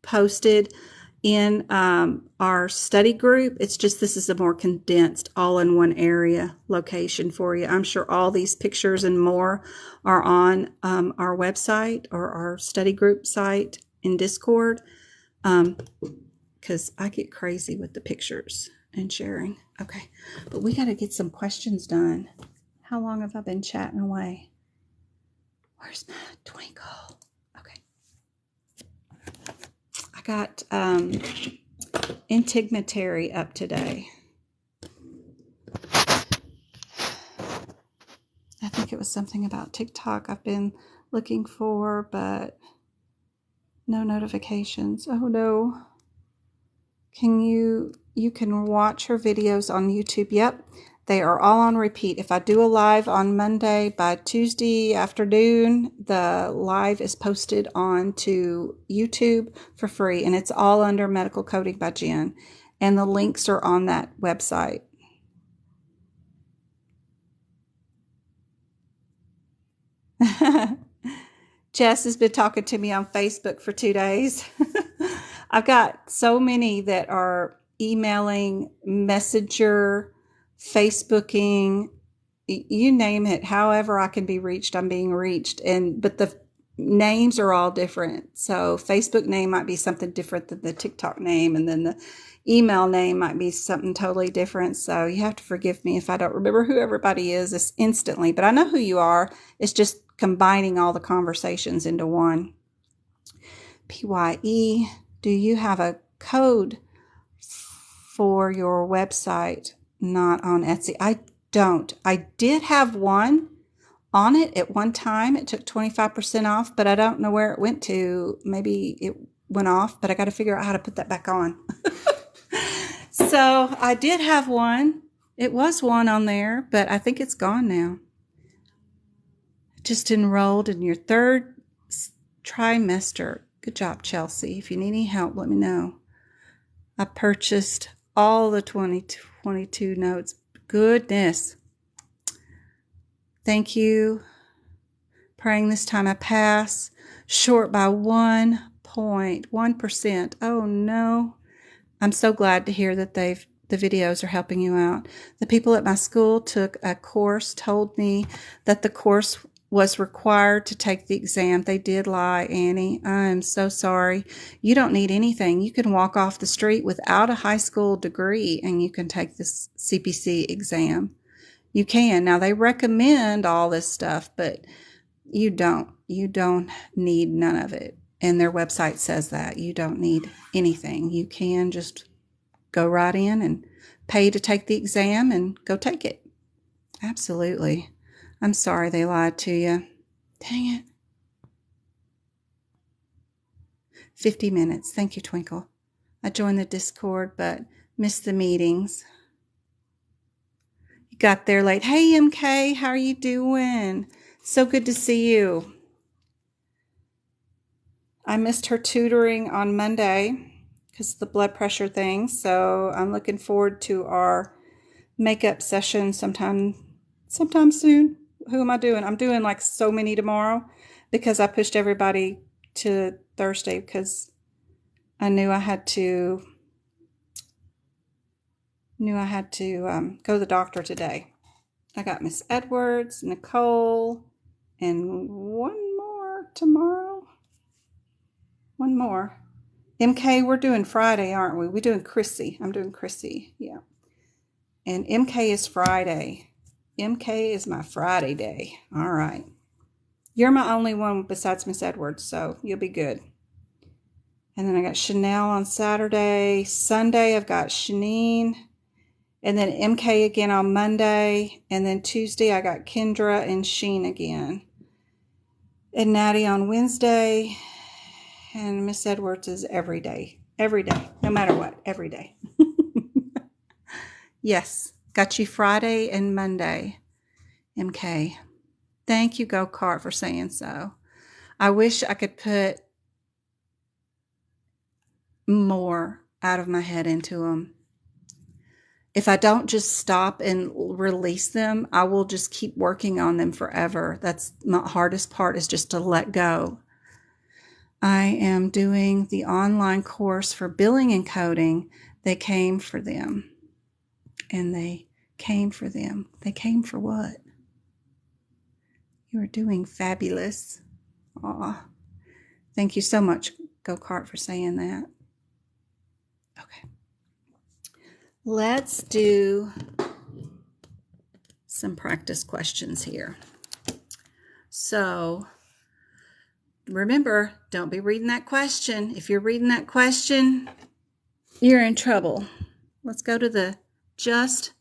posted in our study group. It's just this is a more condensed all in one area location for you. I'm sure all these pictures and more are on our website or our study group site in Discord because I get crazy with the pictures and sharing. Okay, but we got to get some questions done. How long have I been chatting away? Where's my twinkle? Okay. I got Intigmatary up today. I think it was something about TikTok I've been looking for, but no notifications. Oh no. You can watch her videos on YouTube. Yep. They are all on repeat. If I do a live on Monday, by Tuesday afternoon, the live is posted onto YouTube for free, and it's all under Medical Coding by Jen, and the links are on that website. Jess has been talking to me on Facebook for 2 days. I've got so many that are emailing, Messenger, Facebooking, you name it. However I can be reached, I'm being reached. But the names are all different. So Facebook name might be something different than the TikTok name, and then the email name might be something totally different. So you have to forgive me if I don't remember who everybody is instantly, but I know who you are. It's just combining all the conversations into one. PYE, do you have a code for your website not on Etsy? I don't. I did have one on it at one time. It took 25% off, but I don't know where it went to. Maybe it went off, but I got to figure out how to put that back on. So I did have one. It was one on there, but I think it's gone now. Just enrolled in your third trimester. Good job, Chelsea. If you need any help, let me know. I purchased all the 2022 notes. Goodness. Thank you. Praying this time I pass. Short by 1.1%. Oh no. I'm so glad to hear that the videos are helping you out. The people at my school took a course, told me that the course was required to take the exam. They did lie, Annie. I'm so sorry. You don't need anything. You can walk off the street without a high school degree and you can take this CPC exam. You can. Now, they recommend all this stuff, but you don't. You don't need none of it. And their website says that. You don't need anything. You can just go right in and pay to take the exam and go take it. Absolutely. I'm sorry they lied to you. Dang it. 50 minutes. Thank you, Twinkle. I joined the Discord, but missed the meetings. You got there late. Hey, MK, how are you doing? So good to see you. I missed her tutoring on Monday because of the blood pressure thing, so I'm looking forward to our makeup session sometime soon. Who am I doing? I'm doing like so many tomorrow because I pushed everybody to Thursday because I knew I had to go to the doctor today. I got Miss Edwards, Nicole, and one more tomorrow. One more. MK, we're doing Friday, aren't we? We're doing Chrissy. I'm doing Chrissy, yeah. And MK is Friday. MK is my Friday day. All right. You're my only one besides Miss Edwards, so you'll be good. And then I got Chanel on Saturday. Sunday, I've got Shanine. And then MK again on Monday. And then Tuesday, I got Kendra and Sheen again. And Natty on Wednesday. And Miss Edwards is every day. Every day. No matter what. Every day. Yes. Got you Friday and Monday, MK. Thank you, Go Kart, for saying so. I wish I could put more out of my head into them. If I don't just stop and release them, I will just keep working on them forever. That's my hardest part, is just to let go. I am doing the online course for billing and coding. They came for them. And they came for them. They came for what? You are doing fabulous. Aw. Thank you so much, Go Kart, for saying that. Okay. Let's do some practice questions here. So, remember, don't be reading that question. If you're reading that question, you're in trouble. Let's go to the just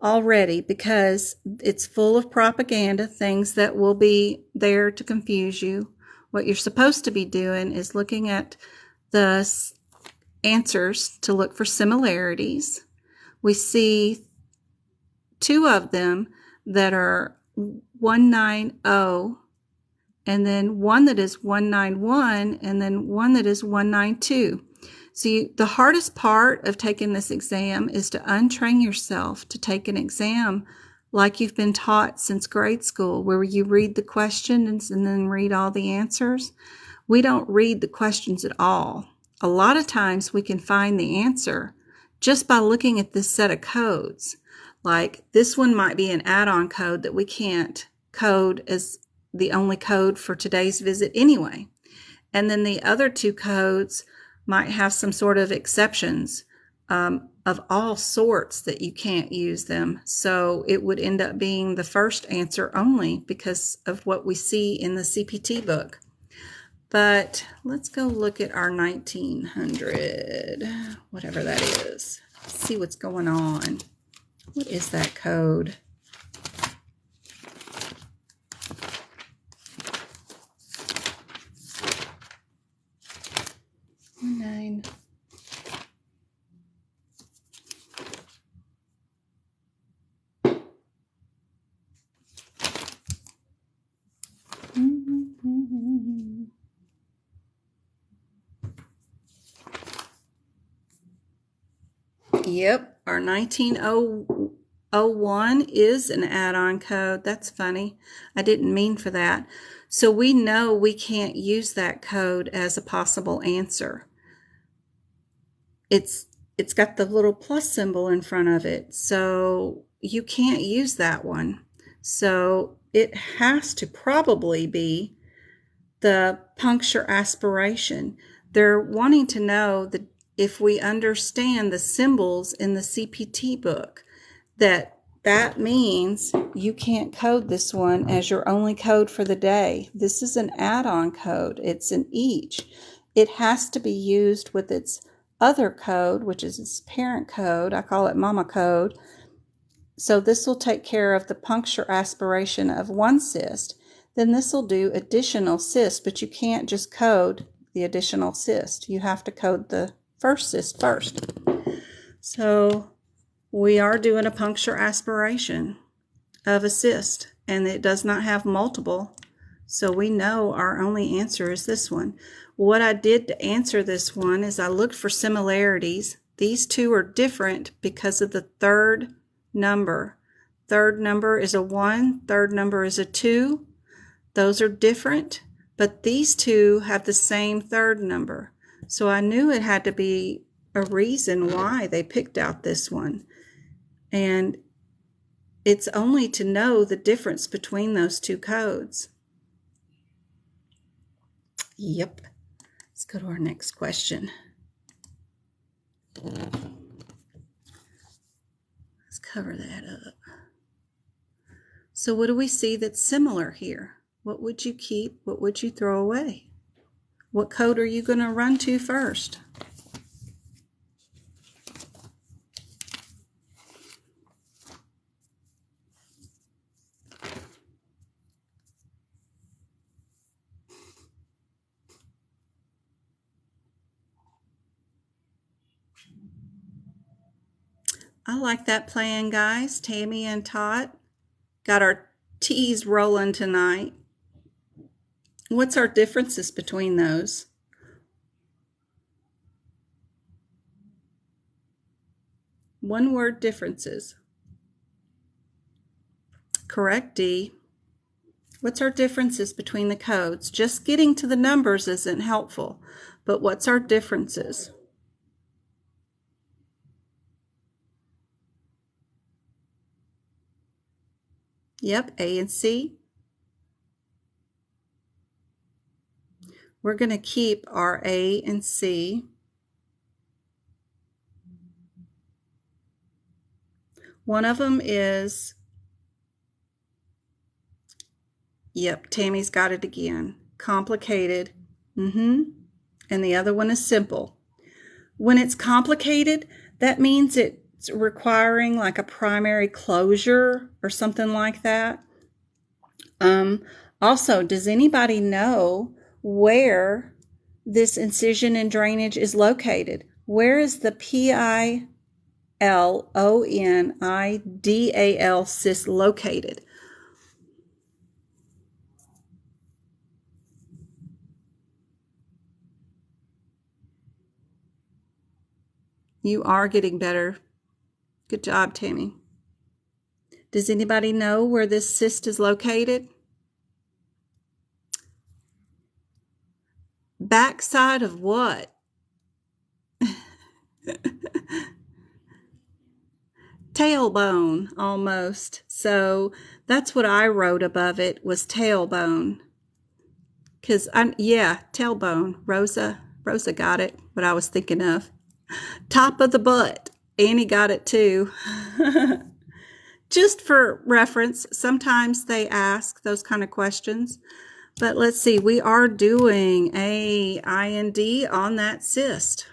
already, because it's full of propaganda, things that will be there to confuse you. What you're supposed to be doing is looking at the answers to look for similarities. We see two of them that are 190, and then one that is 191, and then one that is 192. See, the hardest part of taking this exam is to untrain yourself to take an exam like you've been taught since grade school, where you read the questions and then read all the answers. We don't read the questions at all. A lot of times we can find the answer just by looking at this set of codes. Like this one might be an add-on code that we can't code as the only code for today's visit anyway. And then the other two codes might have some sort of exceptions of all sorts that you can't use them. So it would end up being the first answer only because of what we see in the CPT book. But let's go look at our 1900, whatever that is. See what's going on. What is that code? Nine. Yep, our 1901 is an add-on code. That's funny. I didn't mean for that. So we know we can't use that code as a possible answer. It's got the little plus symbol in front of it, so you can't use that one. So it has to probably be the puncture aspiration. They're wanting to know that if we understand the symbols in the CPT book, that means you can't code this one as your only code for the day. This is an add-on code. It's an each. It has to be used with its other code, which is its parent code. I call it mama code. So this will take care of the puncture aspiration of one cyst. Then this will do additional cyst, but you can't just code the additional cyst. You have to code the first cyst first. So we are doing a puncture aspiration of a cyst, and it does not have multiple. So we know our only answer is this one. What I did to answer this one is I looked for similarities. These two are different because of the third number. Third number is a 1, third number is a 2. Those are different, but these two have the same third number. So I knew it had to be a reason why they picked out this one. And it's only to know the difference between those two codes. Yep. Let's go to our next question. Let's cover that up. So what do we see that's similar here? What would you keep? What would you throw away? What code are you going to run to first? I like that plan, guys. Tammy and Todd got our T's rolling tonight. What's our differences between those? One word differences. Correct, D. What's our differences between the codes? Just getting to the numbers isn't helpful, but what's our differences? Yep, A and C. We're going to keep our A and C. One of them is, yep, Tammy's got it again, complicated. And the other one is simple. When it's complicated, that means it's requiring like a primary closure or something like that. Also, does anybody know where this incision and drainage is located? Where is the PILONIDAL cyst located? You are getting better. Good job, Tammy. Does anybody know where this cyst is located? Backside of what? Tailbone, almost. So that's what I wrote above it, was tailbone. Because, yeah, tailbone. Rosa got it, what I was thinking of. Top of the butt. Annie got it too. Just for reference, sometimes they ask those kind of questions. But let's see, we are doing a IND on that cyst.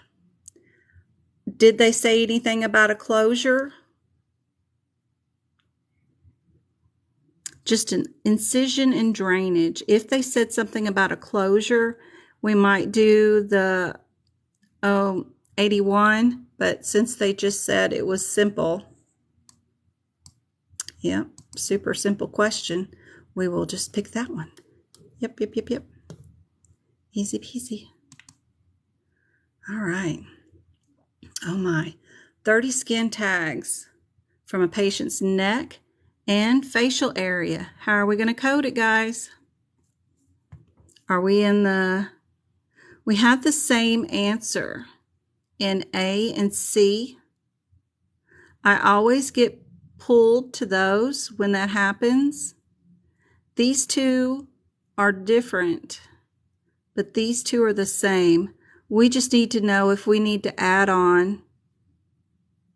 Did they say anything about a closure? Just an incision and drainage. If they said something about a closure, we might do the 81, but since they just said it was simple, yep, super simple question, we will just pick that one. Yep. Easy peasy. All right. Oh my. 30 skin tags from a patient's neck and facial area. How are we going to code it, guys? Are we in the... We have the same answer in A and C. I always get pulled to those when that happens. These two are different, but these two are the same. We just need to know if we need to add on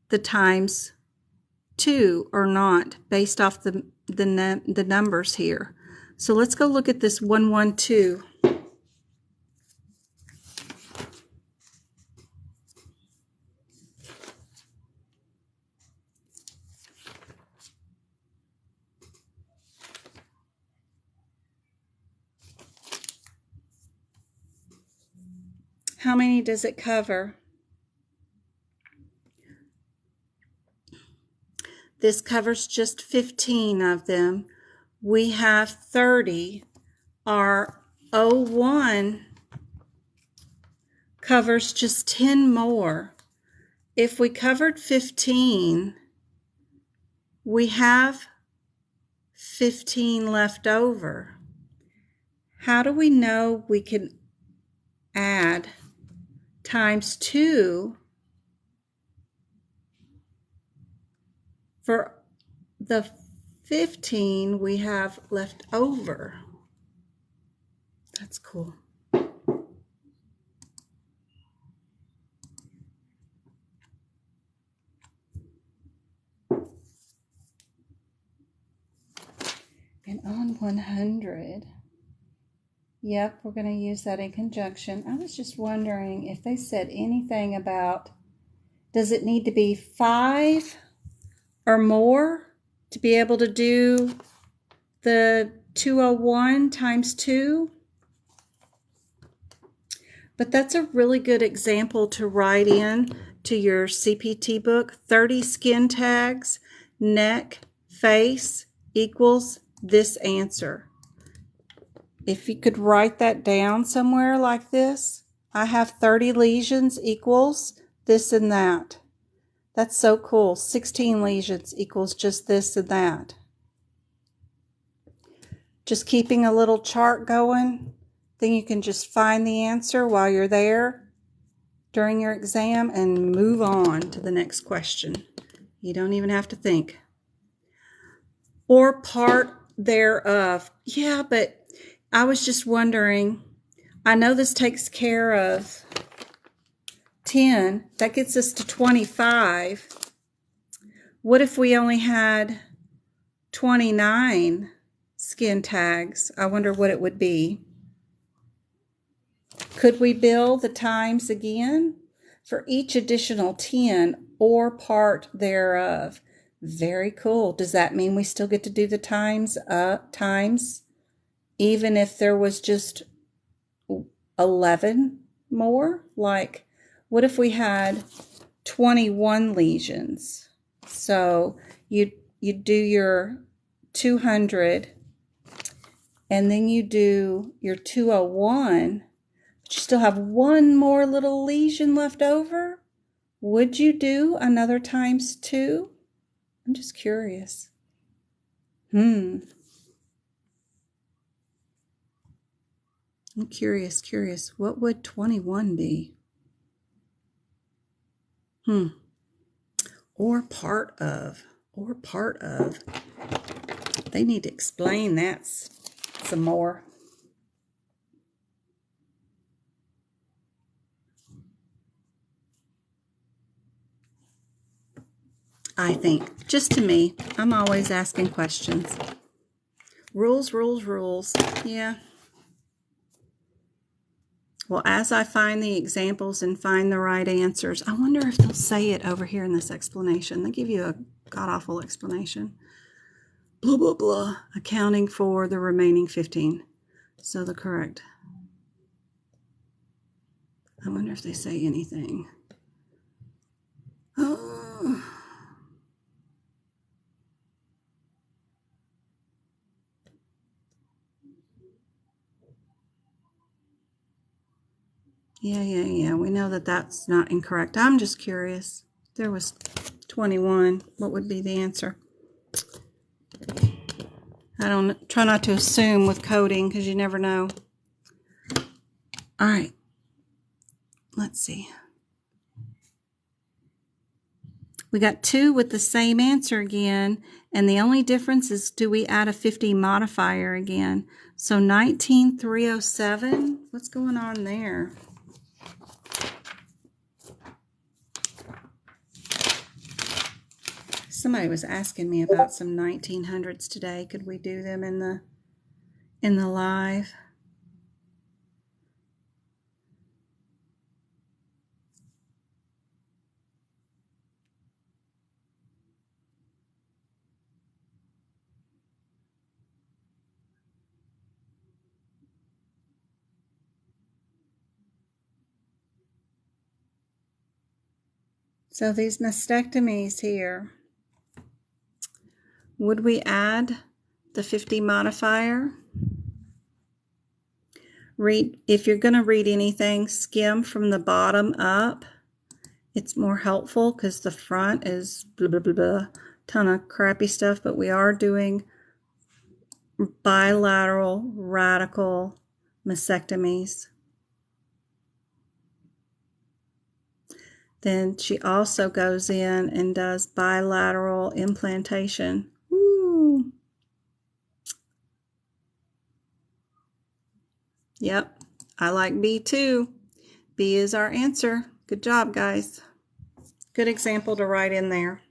the times 2 or not based off the numbers here. So let's go look at this 112. How many does it cover? This covers just 15 of them. We have 30. Our 01 covers just 10 more. If we covered 15, we have 15 left over. How do we know we can add times 2 for the 15 we have left over? That's cool. And on 100, yep, we're going to use that in conjunction. I was just wondering if they said anything about, does it need to be 5 or more to be able to do the 201 times 2? But that's a really good example to write in to your CPT book. 30 skin tags, neck, face equals this answer. If you could write that down somewhere like this, I have 30 lesions equals this and that. That's so cool. 16 lesions equals just this and that. Just keeping a little chart going, then you can just find the answer while you're there during your exam and move on to the next question. You don't even have to think. Or part thereof. Yeah, but I was just wondering, I know this takes care of 10. That gets us to 25. What if we only had 29 skin tags? I wonder what it would be. Could we bill the times again? For each additional 10 or part thereof. Very cool. Does that mean we still get to do the times even if there was just 11 more? Like, what if we had 21 lesions? So you do your 200 and then you do your 201, but you still have one more little lesion left over. Would you do another times 2? I'm just curious. I'm curious. What would 21 be? Or part of. They need to explain that some more. I think, just to me, I'm always asking questions. Rules. Yeah. Well, as I find the examples and find the right answers, I wonder if they'll say it over here in this explanation. They give you a god-awful explanation. Blah, blah, blah, accounting for the remaining 15. So the correct. I wonder if they say anything. Oh. Yeah. We know that that's not incorrect. I'm just curious. There was 21. What would be the answer? I don't try not to assume with coding because you never know. All right. Let's see. We got 2 with the same answer again, and the only difference is do we add a 50 modifier again? So 19,307, what's going on there? Somebody was asking me about some 1900s today. Could we do them in the live? So these mastectomies here, would we add the 50 modifier? If you're going to read anything, skim from the bottom up. It's more helpful because the front is blah, blah, blah, blah, ton of crappy stuff, but we are doing bilateral radical mastectomies. Then she also goes in and does bilateral implantation. Woo. Yep, I like B too. B is our answer. Good job, guys. Good example to write in there.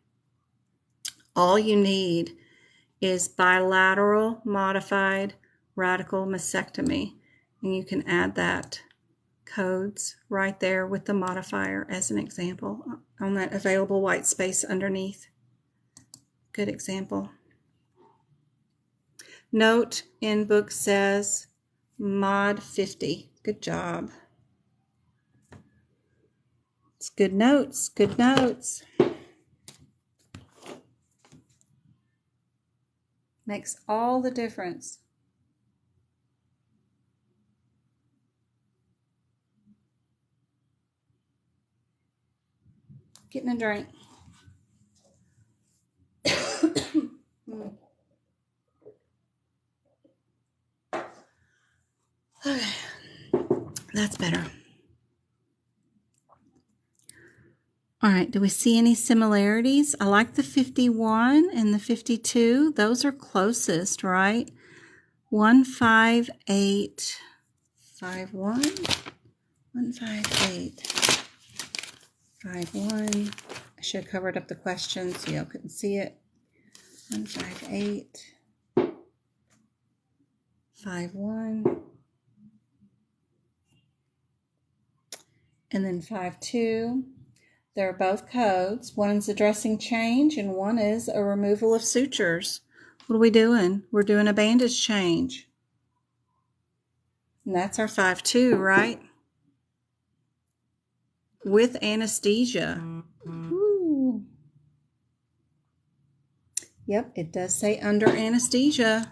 All you need is bilateral modified radical mastectomy, and you can add that codes right there with the modifier as an example on that available white space underneath. Good example. Note in book says mod 50. Good job. It's good notes. Good notes. Makes all the difference. Getting a drink. Okay, that's better. All right, do we see any similarities? I like the 51 and the 52. Those are closest, right? 158, 51, 158, 51. I should have covered up the question so y'all couldn't see it. 158, 51, and then 52. They're both codes. One's a dressing change and one is a removal of sutures. What are we doing? We're doing a bandage change. And that's our 5-2, right? With anesthesia. Ooh. Yep, it does say under anesthesia.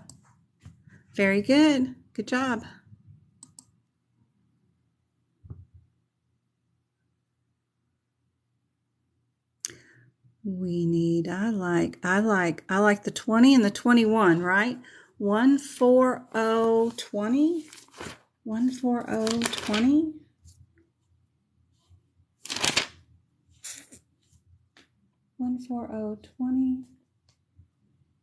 Very good. Good job. We need, I like the 20 and the 21, right? 14020. 14020. 14020.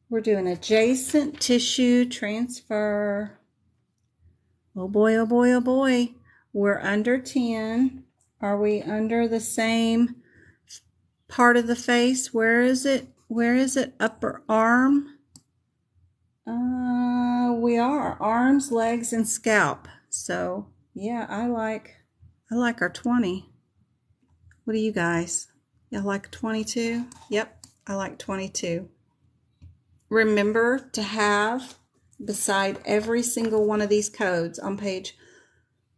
We're doing adjacent tissue transfer. Oh boy, oh boy, oh boy. We're under 10. Are we under the same part of the face? Where is it? Where is it? Upper arm? We are. Arms, legs, and scalp. So Yeah, I like our 20. What do you guys? Y'all like 22? Yep, I like 22. Remember to have beside every single one of these codes on page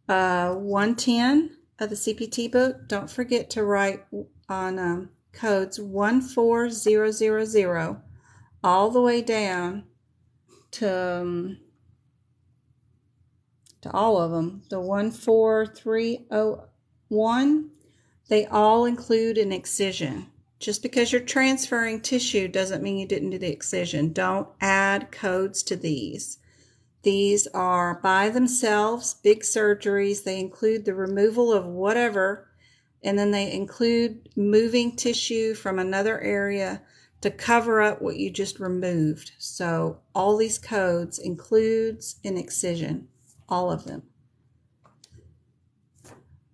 110 of the CPT book, don't forget to write on codes 14000 all the way down to all of them. The 14301, they all include an excision. Just because you're transferring tissue doesn't mean you didn't do the excision. Don't add codes to these. These are by themselves big surgeries. They include the removal of whatever, and then they include moving tissue from another area to cover up what you just removed. So all these codes includes an excision, all of them.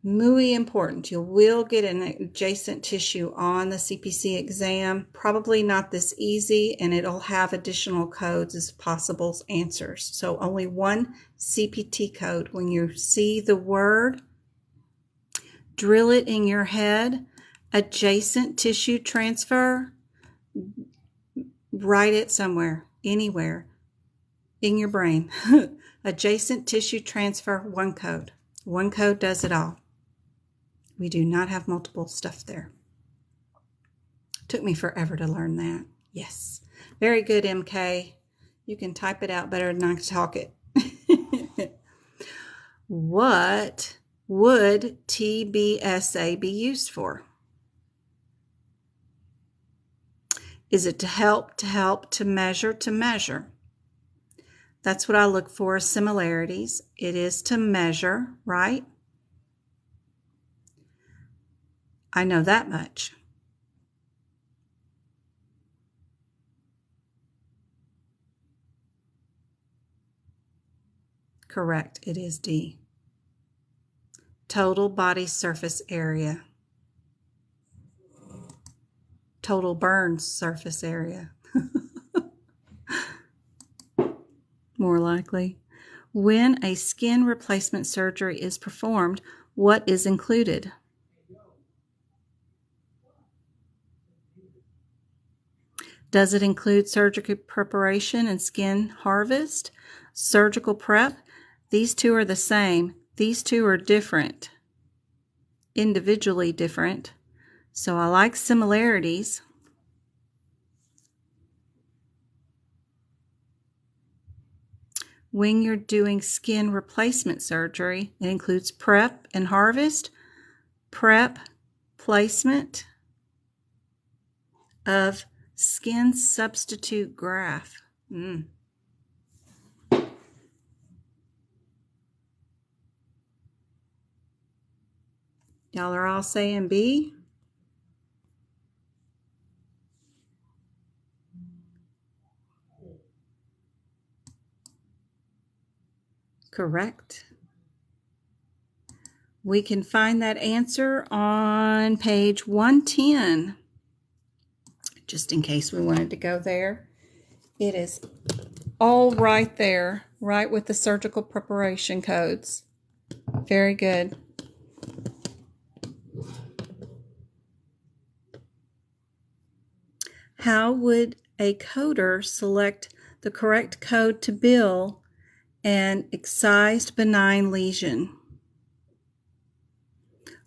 Muy important. You will get an adjacent tissue on the CPC exam. Probably not this easy, and it'll have additional codes as possible answers. So only one CPT code. When you see the word, drill it in your head. Adjacent tissue transfer. Write it somewhere, anywhere in your brain. Adjacent tissue transfer, one code. One code does it all. We do not have multiple stuff there. Took me forever to learn that. Yes. Very good, MK. You can type it out better than I can talk it. What would TBSA be used for? Is it to help, to measure, to measure? That's what I look for, similarities. It is to measure, right? I know that much. Correct, it is D. Total body surface area. Total burn surface area. More likely. When a skin replacement surgery is performed, what is included? Does it include surgical preparation and skin harvest? Surgical prep? These two are the same. These two are different, individually different. So I like similarities. When you're doing skin replacement surgery, it includes prep and harvest. Prep, placement of skin substitute graft. Y'all are all saying B? Correct. We can find that answer on page 110, just in case we wanted to go there. It is all right there, right with the surgical preparation codes. Very good. How would a coder select the correct code to bill an excised benign lesion?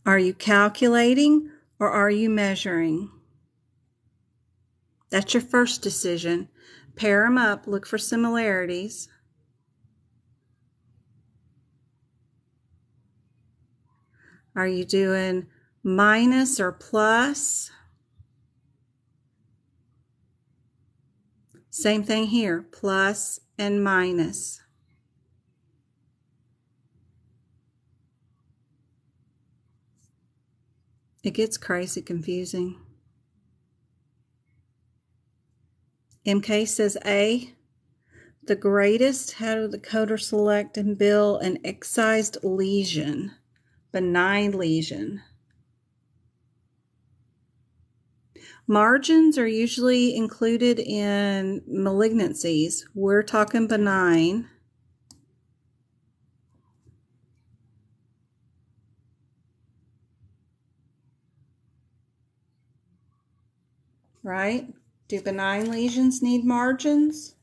Are you calculating or are you measuring? That's your first decision. Pair them up, look for similarities. Are you doing minus or plus? Same thing here, plus and minus. It gets crazy confusing. MK says A. The greatest, how do the coder select and bill an excised lesion, benign lesion? Margins are usually included in malignancies. We're talking benign. right? Do benign lesions need margins?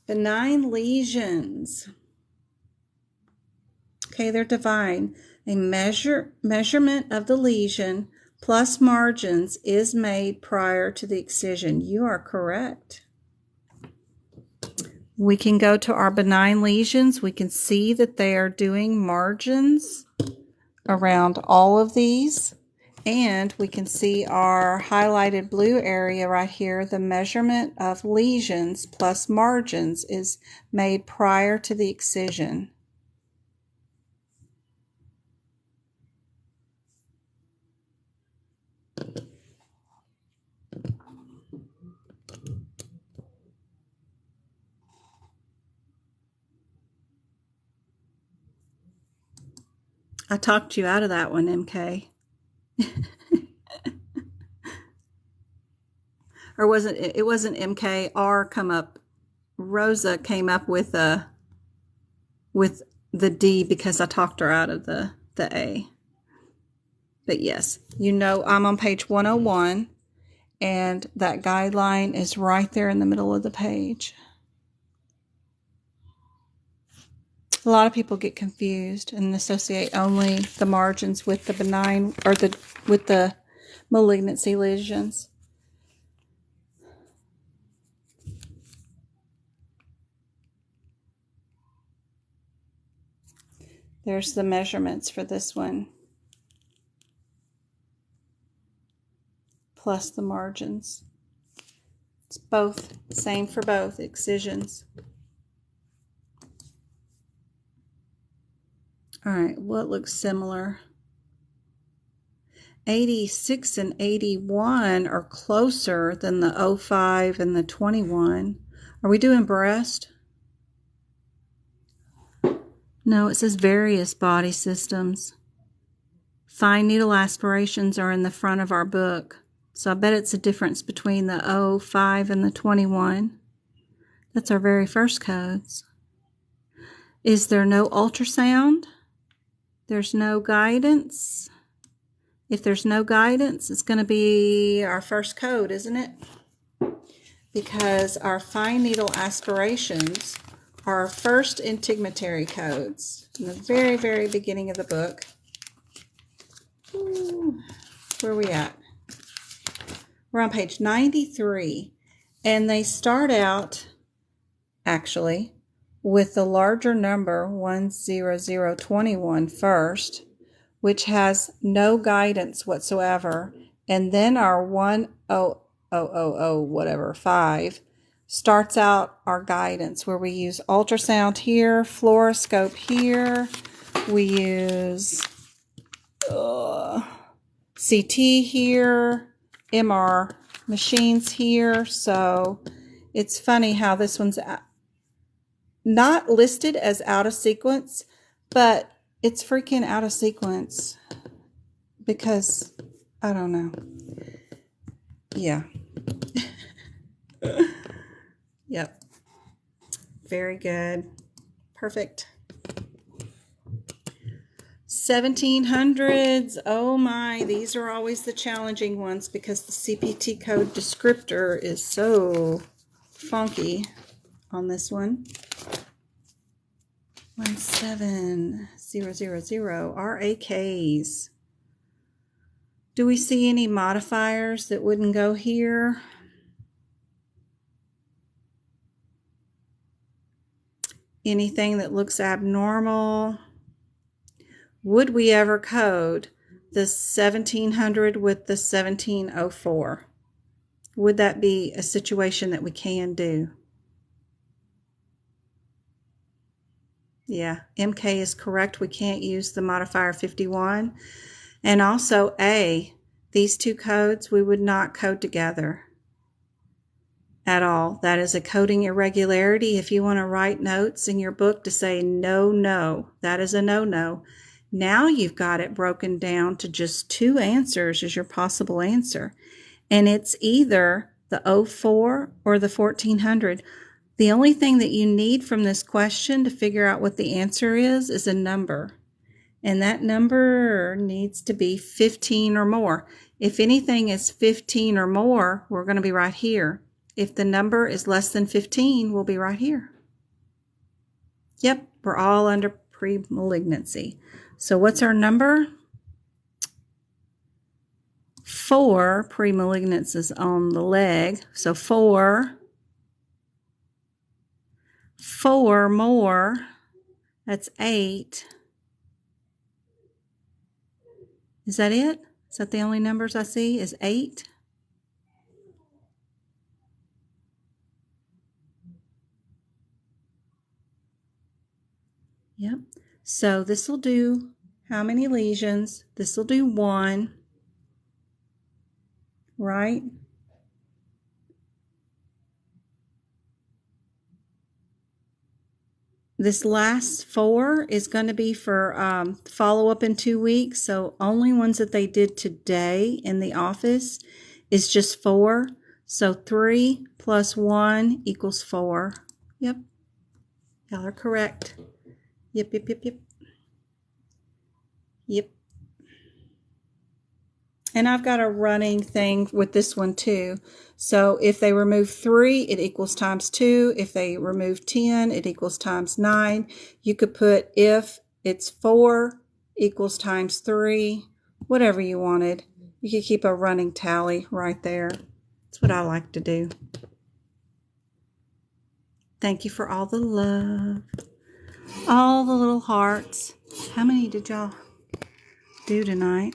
Benign lesions. Okay, they're divine. A measurement of the lesion plus margins is made prior to the excision. You are correct. We can go to our benign lesions. We can see that they are doing margins around all of these. And we can see our highlighted blue area right here. The measurement of lesions plus margins is made prior to the excision. I talked you out of that one, MK. Or wasn't it? It wasn't MK. Rosa came up with the D because I talked her out of the A. But yes, you know I'm on page 101, and that guideline is right there in the middle of the page. A lot of people get confused and associate only the margins with the benign or with the malignancy lesions. There's the measurements for this one, plus the margins. It's both, same for both excisions. All right, what looks similar? 86 and 81 are closer than the 05 and the 21. Are we doing breast? No, it says various body systems. Fine needle aspirations are in the front of our book. So I bet it's a difference between the 05 and the 21. That's our very first codes. Is there no ultrasound? There's no guidance. If there's no guidance, it's going to be our first code, isn't it? Because our fine needle aspirations are our first integumentary codes in the very, very beginning of the book. Ooh, where are we at? We're on page 93, and they start out, actually, with the larger number 10021 first, which has no guidance whatsoever, and then our 5 starts out our guidance, where we use ultrasound here, fluoroscope here, we use CT here, MR machines here. So it's funny how this one's not listed as out of sequence, but it's freaking out of sequence because I don't know. Yeah. Yep. Very good. Perfect. 1700s. Oh my, these are always the challenging ones because the CPT code descriptor is so funky on this one. 17000 RAKs. Do we see any modifiers that wouldn't go here? Anything that looks abnormal? Would we ever code the 1700 with the 1704? Would that be a situation that we can do? Yeah, MK is correct. We can't use the modifier 51. And also A, these two codes we would not code together at all. That is a coding irregularity. If you want to write notes in your book to say no, no, that is a no-no. Now you've got it broken down to just two answers as your possible answer. And it's either the 04 or the 1400. The only thing that you need from this question to figure out what the answer is a number. And that number needs to be 15 or more. If anything is 15 or more, we're going to be right here. If the number is less than 15, we'll be right here. Yep, we're all under pre-malignancy. So what's our number? 4 pre-malignancies on the leg. So 4 more, that's 8. Is that it? Is that the only numbers I see is 8? Yep. So this will do how many lesions? This will do 1, right? This last 4 is going to be for follow-up in 2 weeks. So only ones that they did today in the office is just 4. So 3 plus 1 equals 4. Yep. Y'all are correct. Yep, yep, yep, yep. Yep. And I've got a running thing with this one too. So if they remove 3, it equals times 2. If they remove 10, it equals times 9. You could put if it's 4 equals times 3, whatever you wanted. You could keep a running tally right there. That's what I like to do. Thank you for all the love. All the little hearts. How many did y'all do tonight?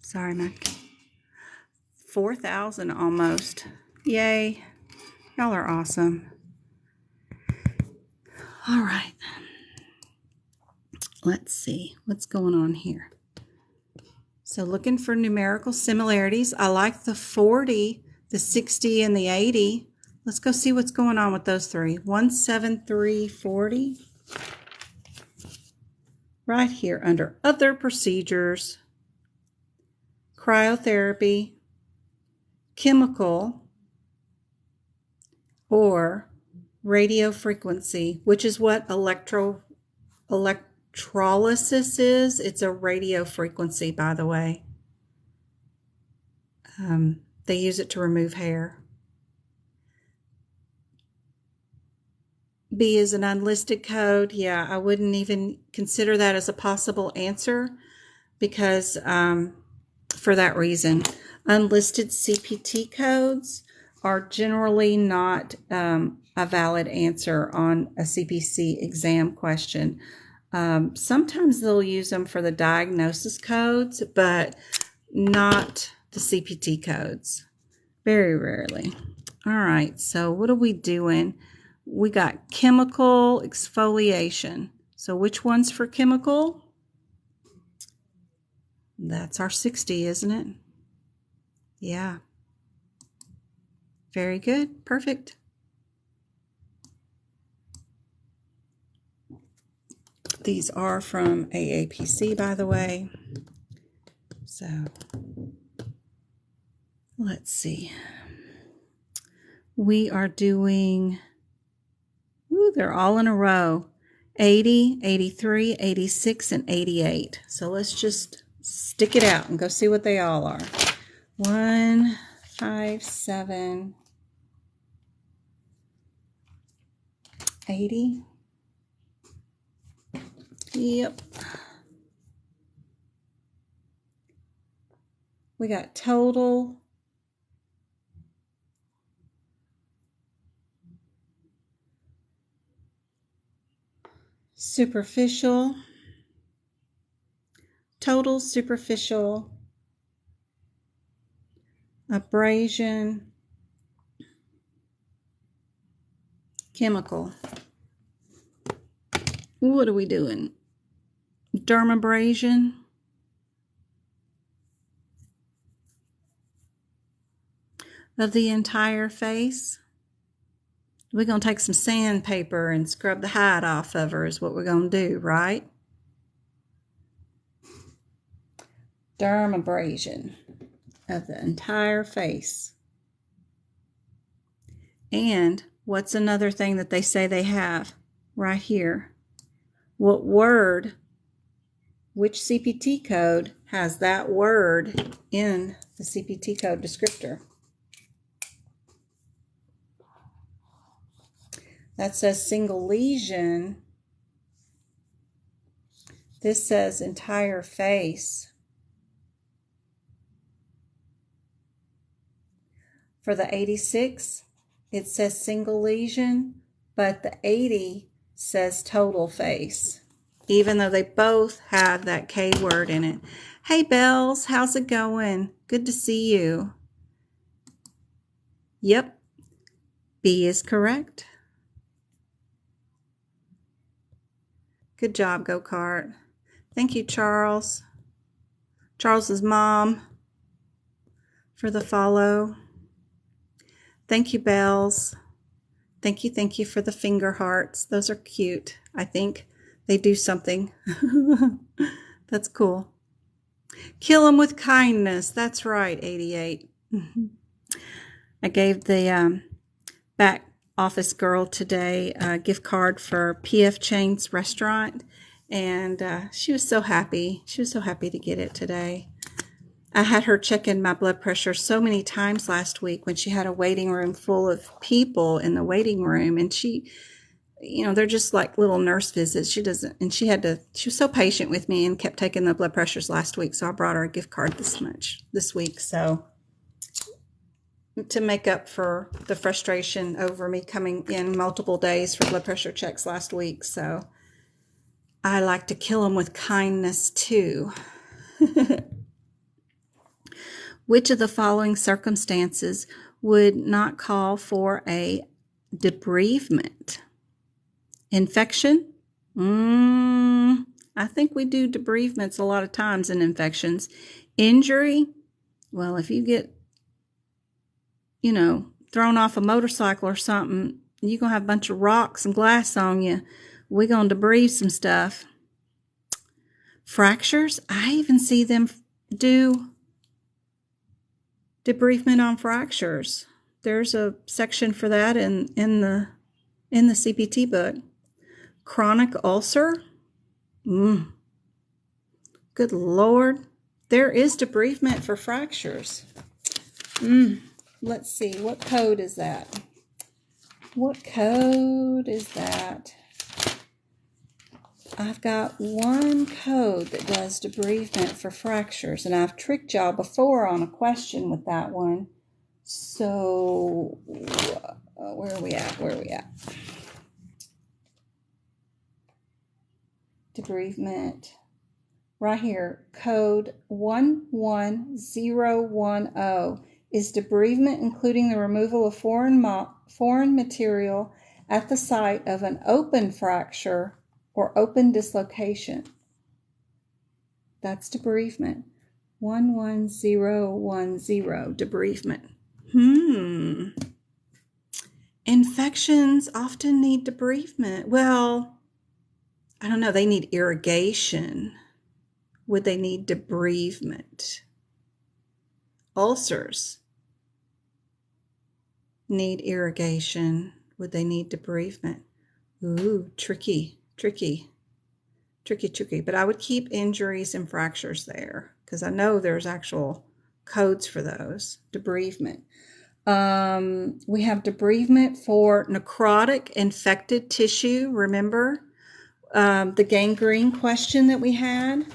Sorry, Mac. 4,000 almost. Yay. Y'all are awesome. All right. Let's see what's going on here. So looking for numerical similarities. I like the 40, the 60, and the 80. Let's go see what's going on with those three. 17340. Right here under other procedures. Cryotherapy, chemical, or radio frequency, which is what electrolysis is. It's a radio frequency, by the way. They use it to remove hair. B is an unlisted code. Yeah, I wouldn't even consider that as a possible answer because for that reason. Unlisted CPT codes are generally not a valid answer on a CPC exam question. Sometimes they'll use them for the diagnosis codes, but not the CPT codes. Very rarely. All right, so what are we doing? We got chemical exfoliation. So which one's for chemical? That's our 60, isn't it? Yeah. Very good. Perfect. These are from AAPC, by the way. So let's see. We are doing, they're all in a row. 80, 83, 86, and 88. So let's just stick it out and go see what they all are. 1, 5, 7, 80. Yep. We got total. Superficial. Total superficial. Abrasion. Chemical. What are we doing? Dermabrasion. Of the entire face. We're going to take some sandpaper and scrub the hide off of her is what we're going to do, right? Dermabrasion of the entire face. And what's another thing that they say they have right here? What word, which CPT code has that word in the CPT code descriptor? That says single lesion. This says entire face. For the 86, it says single lesion, but the 80 says total face, even though they both have that K word in it. Hey, Bells, how's it going? Good to see you. Yep, B is correct. Good job, Go-Kart. Thank you, Charles. Charles's mom for the follow. Thank you, Bells. Thank you for the finger hearts. Those are cute. I think they do something. That's cool. Kill them with kindness. That's right, 88. I gave the back office girl today a gift card for P.F. Chang's restaurant, and she was so happy. She was so happy to get it today. I had her check in my blood pressure so many times last week when she had a waiting room full of people in the waiting room, and she, you know, they're just like little nurse visits. She was so patient with me and kept taking the blood pressures last week, so I brought her a gift card this week, so to make up for the frustration over me coming in multiple days for blood pressure checks last week. So I like to kill them with kindness too. Which of the following circumstances would not call for a debridement? Infection? I think we do debridements a lot of times in infections. Injury? Well, if you get, you know, thrown off a motorcycle or something, you're going to have a bunch of rocks and glass on you. We're going to debride some stuff. Fractures? I even see them do debridement on fractures. There's a section for that in the CPT book. Chronic ulcer? Good Lord. There is debridement for fractures. Let's see. What code is that? What code is that? I've got one code that does debridement for fractures, and I've tricked y'all before on a question with that one. So, where are we at? Debridement. Right here, code 11010 is debridement including the removal of foreign material at the site of an open fracture or open dislocation. That's debridement. 11010, debridement. Infections often need debridement. Well, I don't know. They need irrigation. Would they need debridement? Ulcers need irrigation. Would they need debridement? Ooh, tricky. But I would keep injuries and fractures there because I know there's actual codes for those. Debridement. We have debridement for necrotic infected tissue. Remember the gangrene question that we had?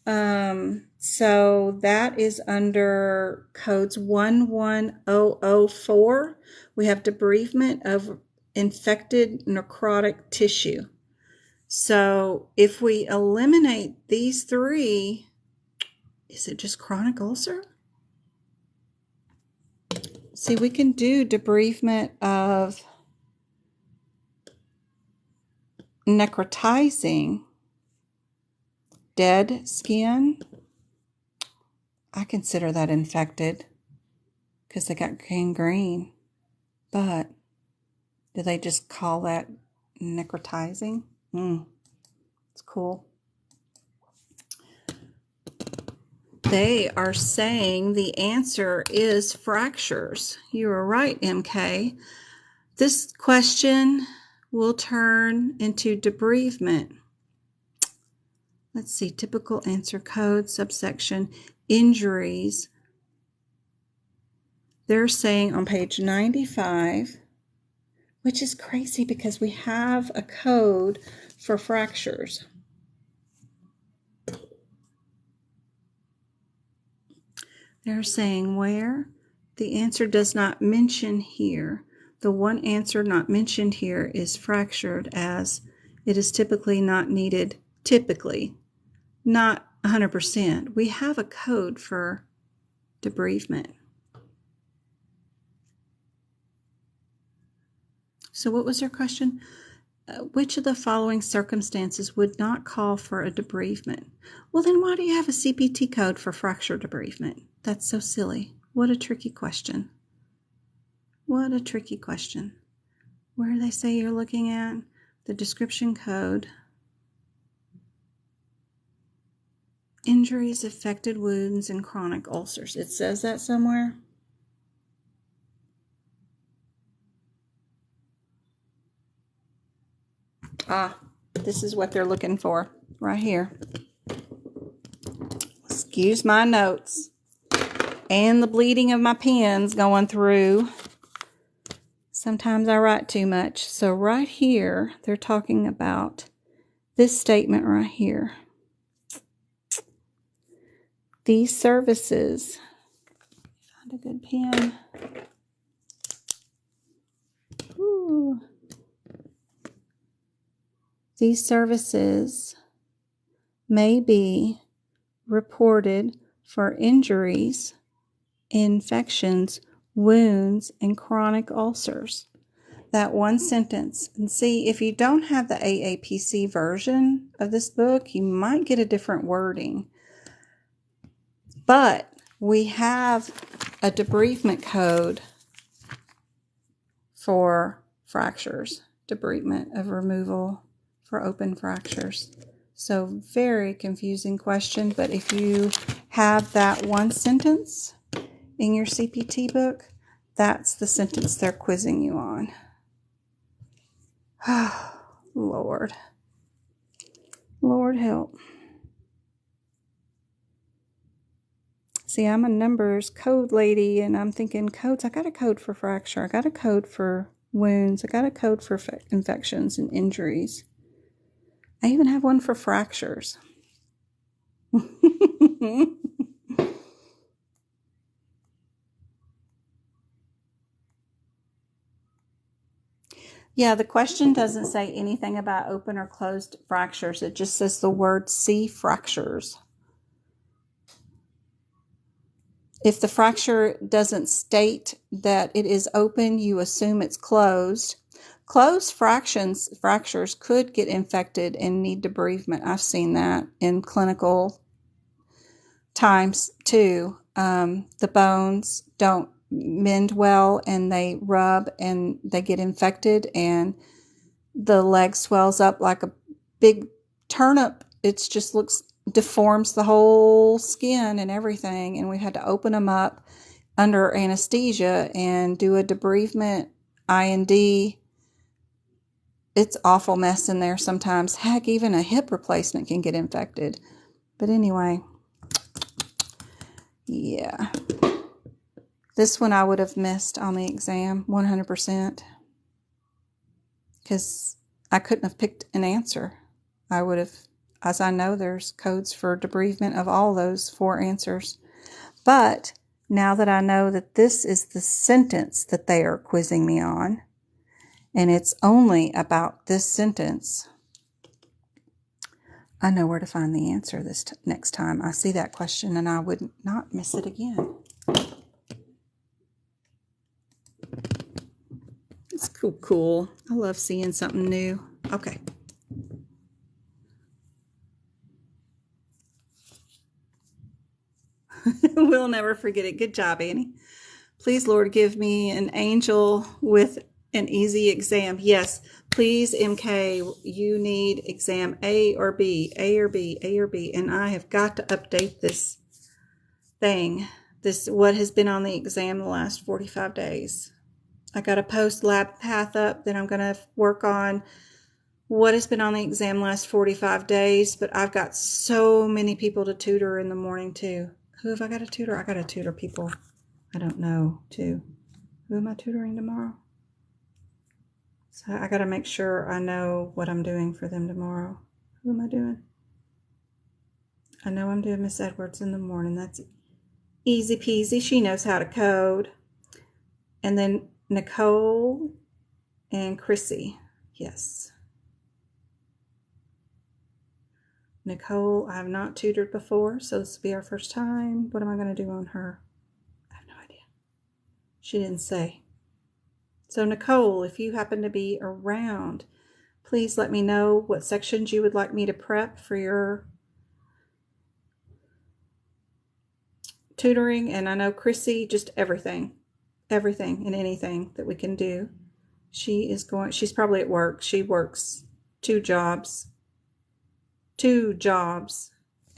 So that is under codes 11004. We have debridement of infected necrotic tissue. So if we eliminate these three, is it just chronic ulcer? See, we can do debridement of necrotizing dead skin. I consider that infected because they got gangrene. But do they just call that necrotizing? It's cool. They are saying the answer is fractures. You are right, MK. This question will turn into debridement. Let's see, typical answer code, subsection, injuries. They're saying on page 95, which is crazy because we have a code for fractures. They're saying where? The answer does not mention here. The one answer not mentioned here is fractured, as it is typically not needed, not 100%. We have a code for debridement. So what was their question? Which of the following circumstances would not call for a debridement? Well, then why do you have a CPT code for fracture debridement? That's so silly. What a tricky question. What a tricky question. Where do they say you're looking at? The description code. Injuries, affected wounds, and chronic ulcers. It says that somewhere. This is what they're looking for right here. Excuse my notes and the bleeding of my pens going through. Sometimes I write too much. So right here, they're talking about this statement right here. These services, find a good pen. Ooh. These services may be reported for injuries, infections, wounds, and chronic ulcers. That one sentence. And see, if you don't have the AAPC version of this book, you might get a different wording. But we have a debridement code for fractures, debridement of removal for open fractures. So very confusing question, but if you have that one sentence in your CPT book, that's the sentence they're quizzing you on. Oh, Lord. Lord help. See, I'm a numbers code lady, and I'm thinking codes. I got a code for fracture. I got a code for wounds. I got a code for infections and injuries. I even have one for fractures. Yeah, the question doesn't say anything about open or closed fractures. It just says the word C fractures. If the fracture doesn't state that it is open, you assume it's closed. Closed fractures could get infected and need debridement. I've seen that in clinical times too. The bones don't mend well and they rub and they get infected and the leg swells up like a big turnip. It just deforms the whole skin and everything. And we had to open them up under anesthesia and do a debridement IND. It's awful mess in there sometimes. Heck, even a hip replacement can get infected. But anyway, yeah. This one I would have missed on the exam 100% because I couldn't have picked an answer. I would have, as I know, there's codes for debridement of all those 4 answers. But now that I know that this is the sentence that they are quizzing me on, and it's only about this sentence, I know where to find the answer this next time I see that question, and I would not miss it again. It's cool. I love seeing something new. Okay. We'll never forget it. Good job, Annie. Please, Lord, give me an angel with an easy exam. Yes, please, MK, you need exam A or B, A or B, A or B. And I have got to update this thing, what has been on the exam the last 45 days. I got a post lab path up that I'm going to work on what has been on the exam last 45 days, but I've got so many people to tutor in the morning too. Who have I got to tutor? I got to tutor people I don't know too. Who am I tutoring tomorrow? So I got to make sure I know what I'm doing for them tomorrow. Who am I doing? I know I'm doing Miss Edwards in the morning. That's easy peasy. She knows how to code. And then Nicole and Chrissy. Yes. Nicole, I have not tutored before, so this will be our first time. What am I going to do on her? I have no idea. She didn't say. So Nicole, if you happen to be around, please let me know what sections you would like me to prep for your tutoring. And I know Chrissy, just everything and anything that we can do. She's probably at work. She works two jobs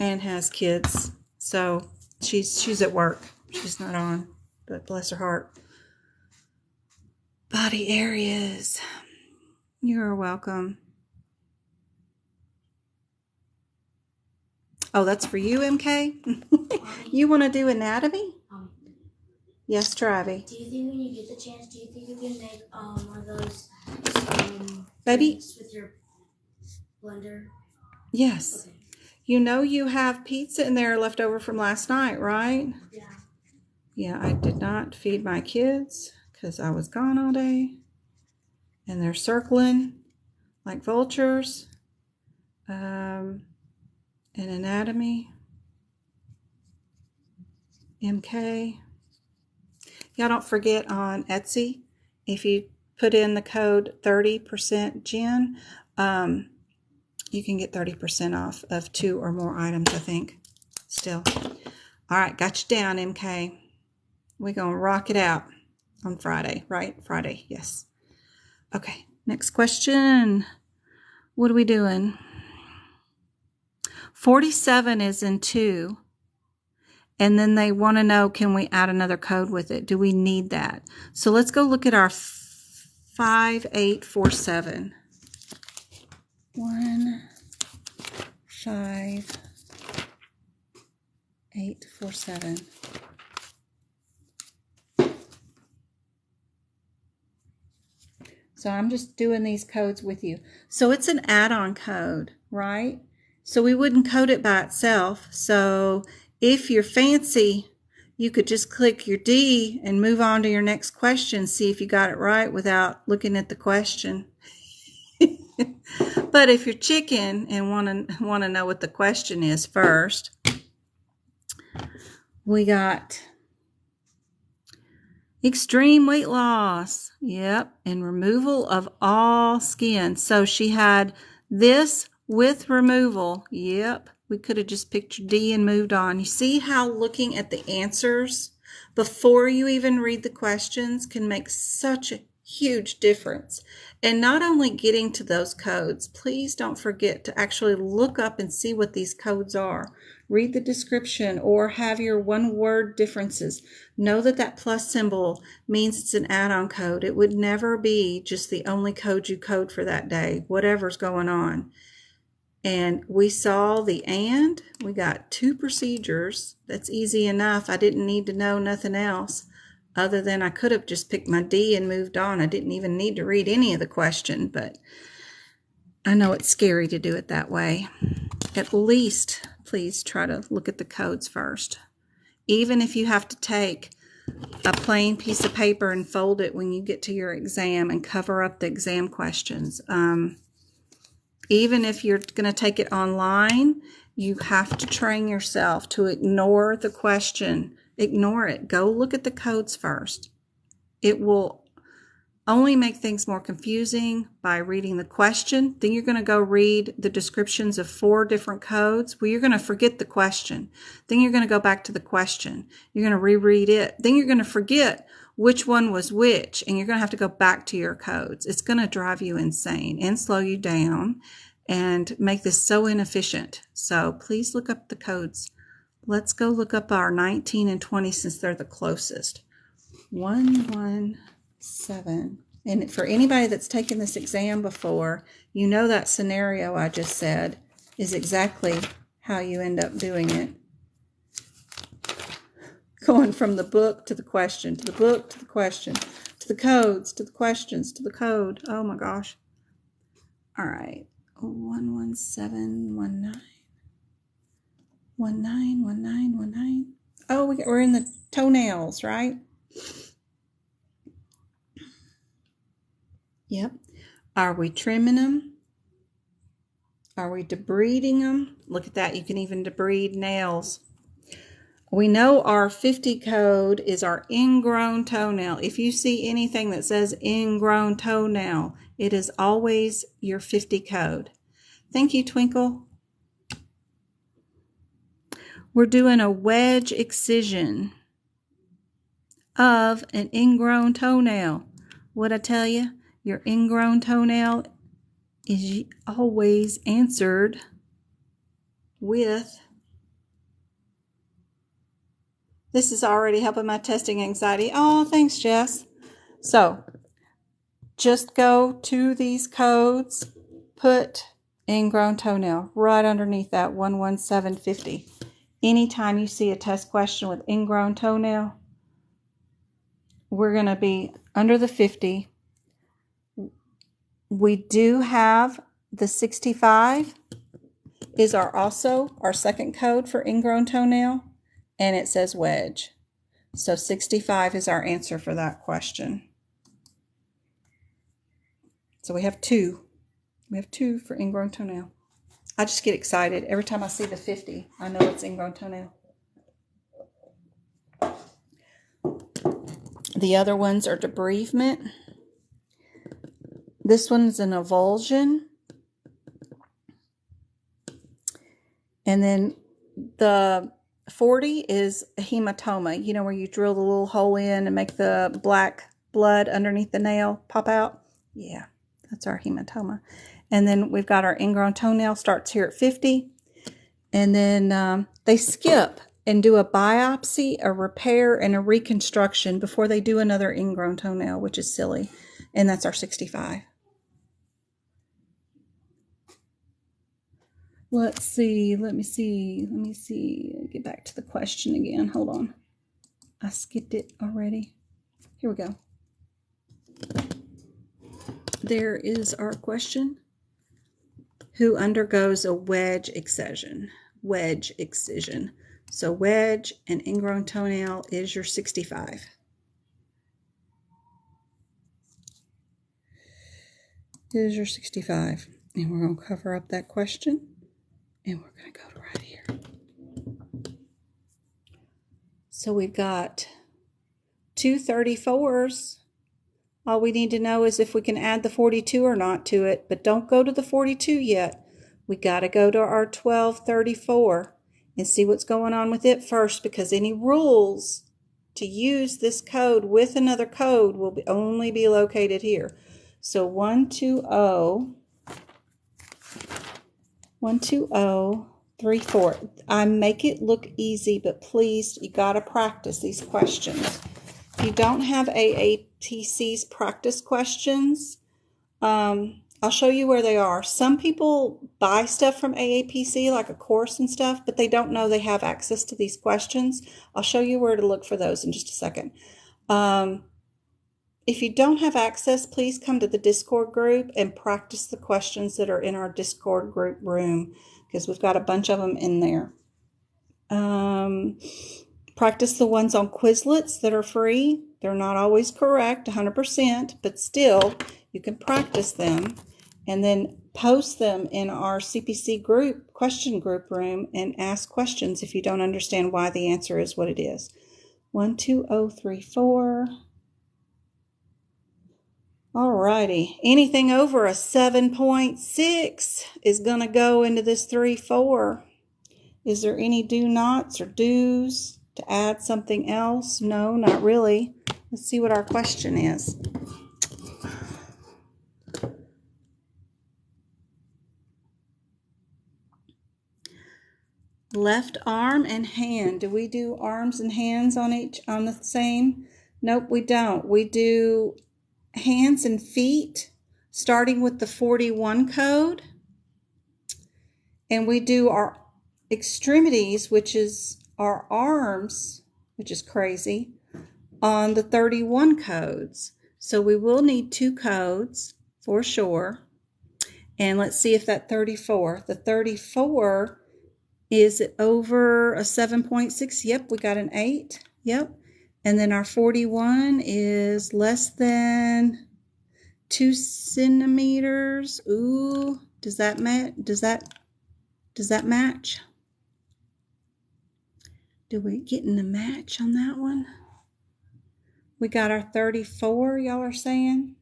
and has kids. So she's at work. She's not on, but bless her heart. Body areas. You're welcome. Oh, that's for you, MK? You want to do anatomy? Yes, Travi. Do you think when you get the chance, do you think you can make one of those Baby? with your blender? Yes. Okay. You know you have pizza in there left over from last night, right? Yeah. Yeah, I did not feed my kids because I was gone all day. And they're circling like vultures. And anatomy. MK. Y'all don't forget on Etsy, if you put in the code 30% Jen, you can get 30% off of 2 or more items, I think. Still. All right, got you down, MK. We're going to rock it out on Friday, right? Friday, yes. Okay, next question. What are we doing? 47 is in 2. And then they want to know, can we add another code with it? Do we need that? So let's go look at our 5847. 15847. So I'm just doing these codes with you. So it's an add-on code, right? So we wouldn't code it by itself. So if you're fancy, you could just click your D and move on to your next question, see if you got it right without looking at the question. But if you're chicken and want to know what the question is first, we got extreme weight loss. Yep. And removal of all skin. So she had this with removal. Yep. We could have just picked your D and moved on. You see how looking at the answers before you even read the questions can make such a huge difference. And not only getting to those codes, please don't forget to actually look up and see what these codes are. Read the description or have your one-word differences. Know that that plus symbol means it's an add-on code. It would never be just the only code you code for that day, whatever's going on. And we saw the and. We got 2 procedures. That's easy enough. I didn't need to know nothing else other than I could have just picked my D and moved on. I didn't even need to read any of the question, but I know it's scary to do it that way. At least, please try to look at the codes first. Even if you have to take a plain piece of paper and fold it when you get to your exam and cover up the exam questions. Even if you're going to take it online, you have to train yourself to ignore the question. Ignore it. Go look at the codes first. It will only make things more confusing by reading the question. Then you're going to go read the descriptions of 4 different codes. Well, you're going to forget the question. Then you're going to go back to the question. You're going to reread it. Then you're going to forget which one was which, and you're going to have to go back to your codes. It's going to drive you insane and slow you down and make this so inefficient. So please look up the codes. Let's go look up our 19 and 20 since they're the closest. 1, 1, 7. And for anybody that's taken this exam before, you know that scenario I just said is exactly how you end up doing it. Going from the book to the question, to the book to the question, to the codes, to the questions, to the code. Oh my gosh. All right. 11719. 191919. Oh, we're in the toenails, right? Yep. Are we trimming them? Are we debriding them? Look at that. You can even debride nails. We know our 50 code is our ingrown toenail. If you see anything that says ingrown toenail, it is always your 50 code. Thank you, Twinkle. We're doing a wedge excision of an ingrown toenail. What'd I tell you? Your ingrown toenail is always answered with, this is already helping my testing anxiety. Oh, thanks, Jess. So just go to these codes, put ingrown toenail right underneath that 11750. Anytime you see a test question with ingrown toenail, we're going to be under the 50. We do have the 65 is also our second code for ingrown toenail, and it says wedge. So 65 is our answer for that question. So we have 2. We have 2 for ingrown toenail. I just get excited. Every time I see the 50, I know it's ingrown toenail. The other ones are debridement. This one's an avulsion. And then the 40 is a hematoma. You know, where you drill the little hole in and make the black blood underneath the nail pop out? Yeah, that's our hematoma. And then we've got our ingrown toenail, starts here at 50. And then they skip and do a biopsy, a repair, and a reconstruction before they do another ingrown toenail, which is silly. And that's our 65. Let's see. Let me see. Get back to the question again. Hold on. I skipped it already. Here we go. There is our question. Who undergoes a wedge excision? Wedge excision. So wedge and ingrown toenail is your 65. Is your 65. And we're going to cover up that question. And we're going to go to right here. So we've got 2 34s. All we need to know is if we can add the 42 or not to it. But don't go to the 42 yet. We got to go to our 1234 and see what's going on with it first, because any rules to use this code with another code will only be located here. So 12034. I make it look easy, but please, you got to practice these questions. If you don't have AATC's practice questions, I'll show you where they are. Some people buy stuff from AAPC, like a course and stuff, but they don't know they have access to these questions. I'll show you where to look for those in just a second. If you don't have access, please come to the Discord group and practice the questions that are in our Discord group room, because we've got a bunch of them in there. Practice the ones on Quizlets that are free. They're not always correct 100%, but still you can practice them, and then post them in our CPC group, question group room, and ask questions if you don't understand why the answer is what it is. 12034. Alrighty, anything over a 7.6 is going to go into this 3-4. Is there any do nots or do's to add something else? No, not really. Let's see what our question is. Left arm and hand. Do we do arms and hands on the same? Nope, we don't. We do hands and feet, starting with the 41 code. And we do our extremities, which is our arms, which is crazy, on the 31 codes. So we will need 2 codes for sure. And let's see if that 34, the 34, is it over a 7.6? Yep, we got an 8. Yep. And then our 41 is less than 2 centimeters. Ooh, does that match? Does that match? Do we get in the match on that one? We got our 34, y'all are saying?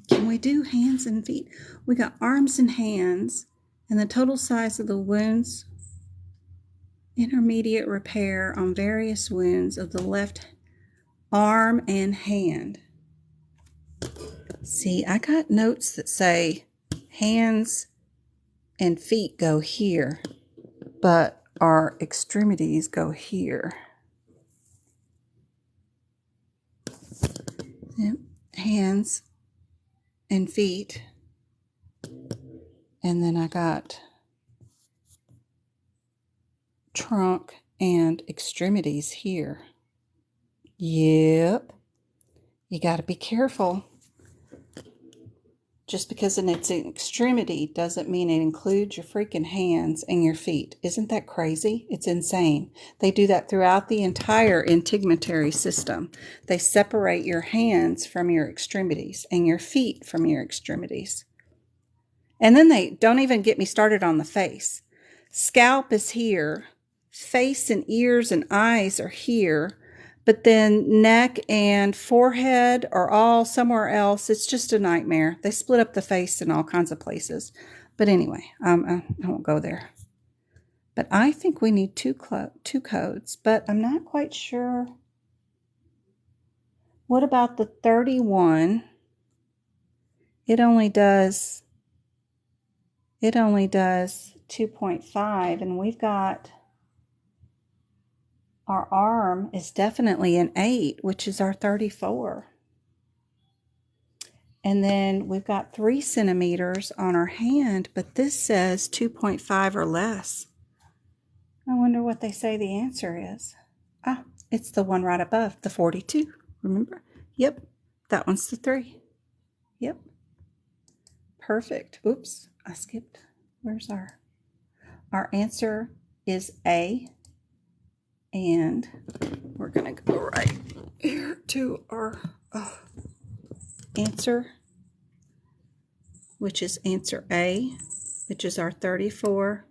Can we do hands and feet? We got arms and hands, and the total size of the wounds, intermediate repair on various wounds of the left arm and hand. See, I got notes that say hands and feet go here, but our extremities go here. Hands and feet. And then I got trunk and extremities here. Yep. You got to be careful. Just because it's an extremity doesn't mean it includes your freaking hands and your feet. Isn't that crazy? It's insane. They do that throughout the entire integumentary system. They separate your hands from your extremities and your feet from your extremities. And then they don't even get me started on the face. Scalp is here. Face and ears and eyes are here. But then neck and forehead are all somewhere else. It's just a nightmare. They split up the face in all kinds of places. But anyway, I won't go there. But I think we need two codes. But I'm not quite sure. What about the 31? It only does 2.5. And we've got... Our arm is definitely an 8, which is our 34. And then we've got 3 centimeters on our hand, but this says 2.5 or less. I wonder what they say the answer is. Ah, it's the one right above, the 42. Remember? Yep, that one's the 3. Yep. Perfect. Oops, I skipped. Where's our answer is A. And we're going to go right here to our answer, which is answer A, which is our 34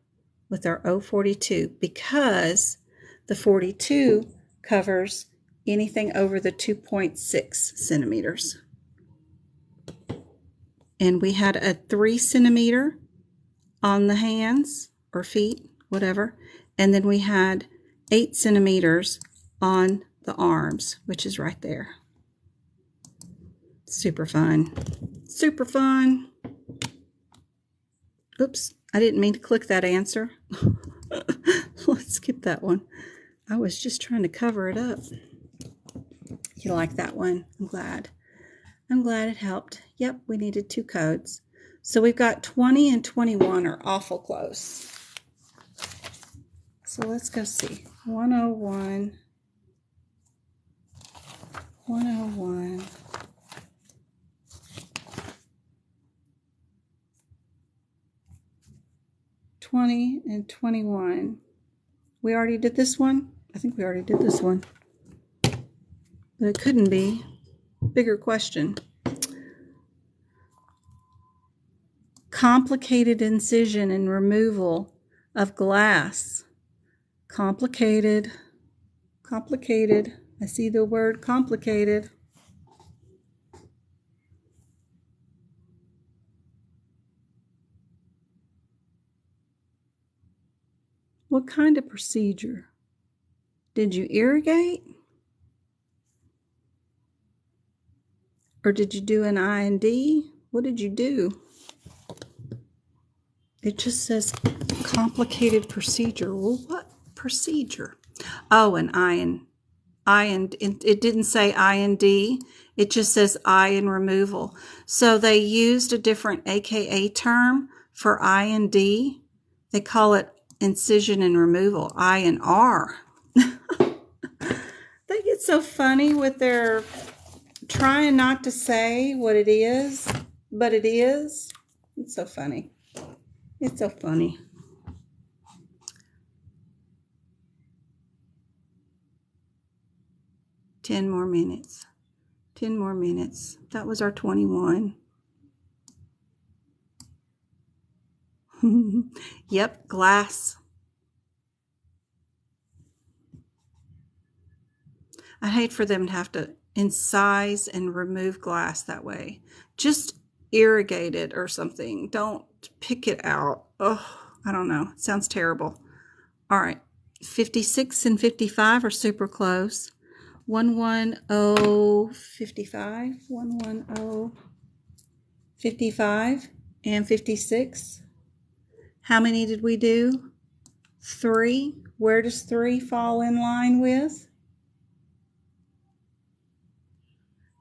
with our 042, because the 42 covers anything over the 2.6 centimeters. And we had a 3 centimeter on the hands or feet, whatever. And then we had 8 centimeters on the arms, which is right there. Super fun. Super fun. Oops, I didn't mean to click that answer. Let's skip that one. I was just trying to cover it up. You like that one? I'm glad. I'm glad it helped. Yep, we needed 2 codes. So we've got 20 and 21 are awful close. So let's go see. 101. 101. 20 and 21. We already did this one? I think we already did this one. But it couldn't be. Bigger question. Complicated incision and removal of glass. Complicated. Complicated. I see the word complicated. What kind of procedure? Did you irrigate? Or did you do an I&D? What did you do? It just says complicated procedure. Well, what procedure? Oh, an I and it didn't say I and D. It just says I and removal. So they used a different AKA term for I and D. They call it incision and removal, I and R. They get so funny with their trying not to say what it is, but it is. It's so funny. It's so funny. Ten more minutes. 10 more minutes. That was our 21. Yep, glass. I'd hate for them to have to incise and remove glass that way. Just irrigate it or something. Don't pick it out. Oh, I don't know. It sounds terrible. All right. 56 and 55 are super close. 11055, 11055, and 56. How many did we do? 3. Where does 3 fall in line with?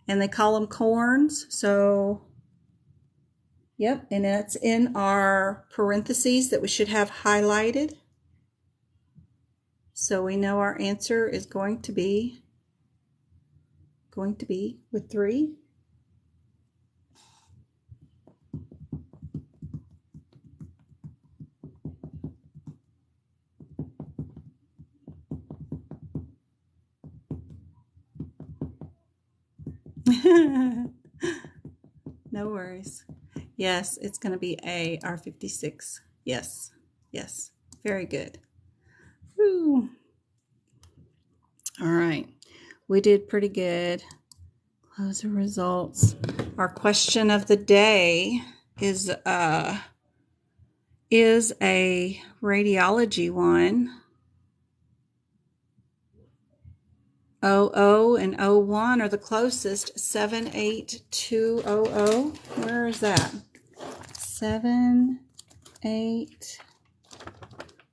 And they call them corns. So, yep, and it's in our parentheses that we should have highlighted. So we know our answer is going to be with 3. No worries. Yes, it's going to be A, R56. Yes, yes. Very good. Woo. All right. We did pretty good. Close the results. Our question of the day is a radiology one. 00 and 01 are the closest. 78200. Where is that? 78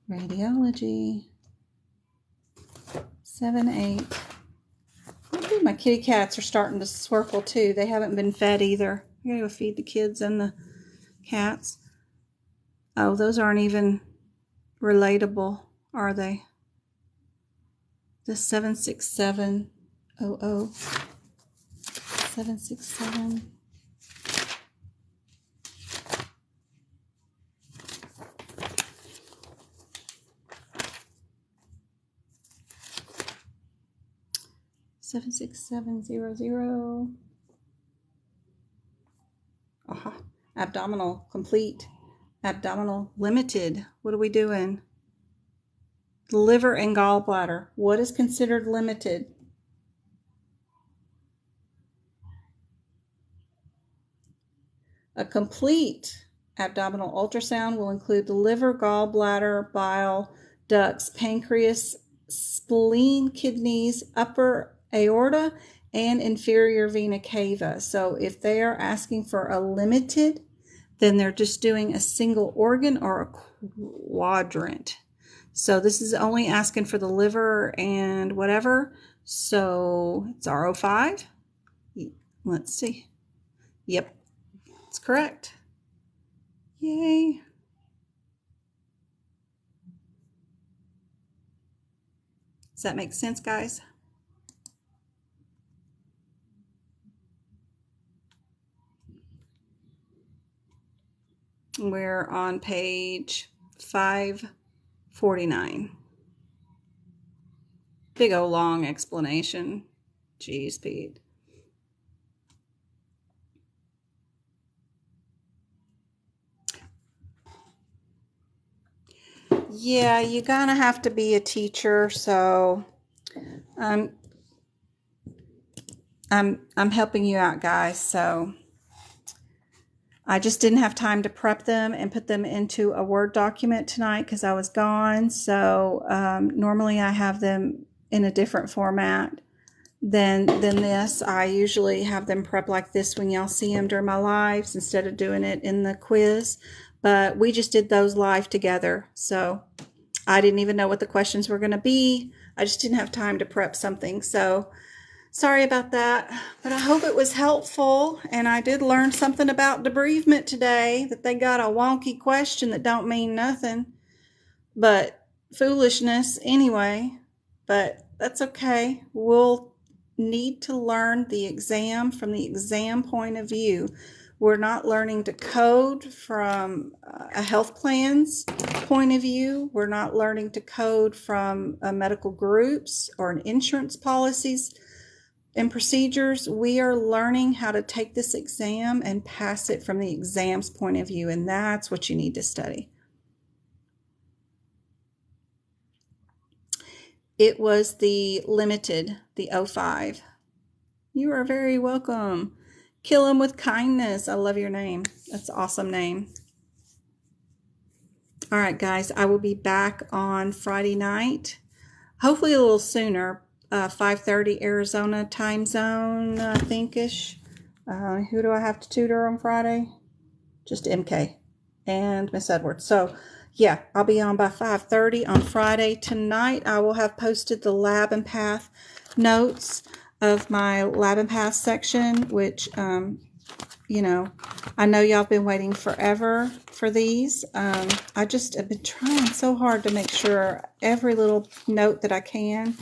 radiology. 78. Ooh, my kitty cats are starting to swirkle too. They haven't been fed either. I gotta go feed the kids and the cats. Oh, those aren't even relatable, are they? The 76700. 767. Seven six seven zero zero. Aha. Abdominal complete. Abdominal limited. What are we doing? Liver and gallbladder. What is considered limited? A complete abdominal ultrasound will include the liver, gallbladder, bile ducts, pancreas, spleen, kidneys, upper aorta, and inferior vena cava. So if they are asking for a limited, then they're just doing a single organ or a quadrant. So this is only asking for the liver and whatever. So it's R05. Let's see. Yep, it's correct. Yay. Does that make sense, guys? We're on page 549. Big old long explanation. Jeez, Pete. Yeah, you're gonna have to be a teacher, so I'm helping you out, guys. So I just didn't have time to prep them and put them into a Word document tonight because I was gone. So normally I have them in a different format than this. I usually have them prep like this when y'all see them during my lives instead of doing it in the quiz. But we just did those live together. So I didn't even know what the questions were going to be. I just didn't have time to prep something. So sorry about that, but I hope it was helpful. And I did learn something about debridement today, that they got a wonky question that don't mean nothing, but foolishness anyway. But that's okay. We'll need to learn the exam from the exam point of view. We're not learning to code from a health plan's point of view. We're not learning to code from medical groups or an insurance policies and procedures. We are learning how to take this exam and pass it from the exam's point of view, and that's what you need to study. It was the limited, the 05. You are very welcome. Kill 'em with kindness. I love your name. That's an awesome name. All right, guys, I will be back on Friday night, hopefully a little sooner, 5:30 Arizona time zone, I think-ish. Who do I have to tutor on Friday? Just MK and Miss Edwards. So, yeah, I'll be on by 5:30 on Friday. Tonight, I will have posted the Lab and Path notes of my Lab and Path section, which, you know, I know y'all been waiting forever for these. I just have been trying so hard to make sure every little note that I can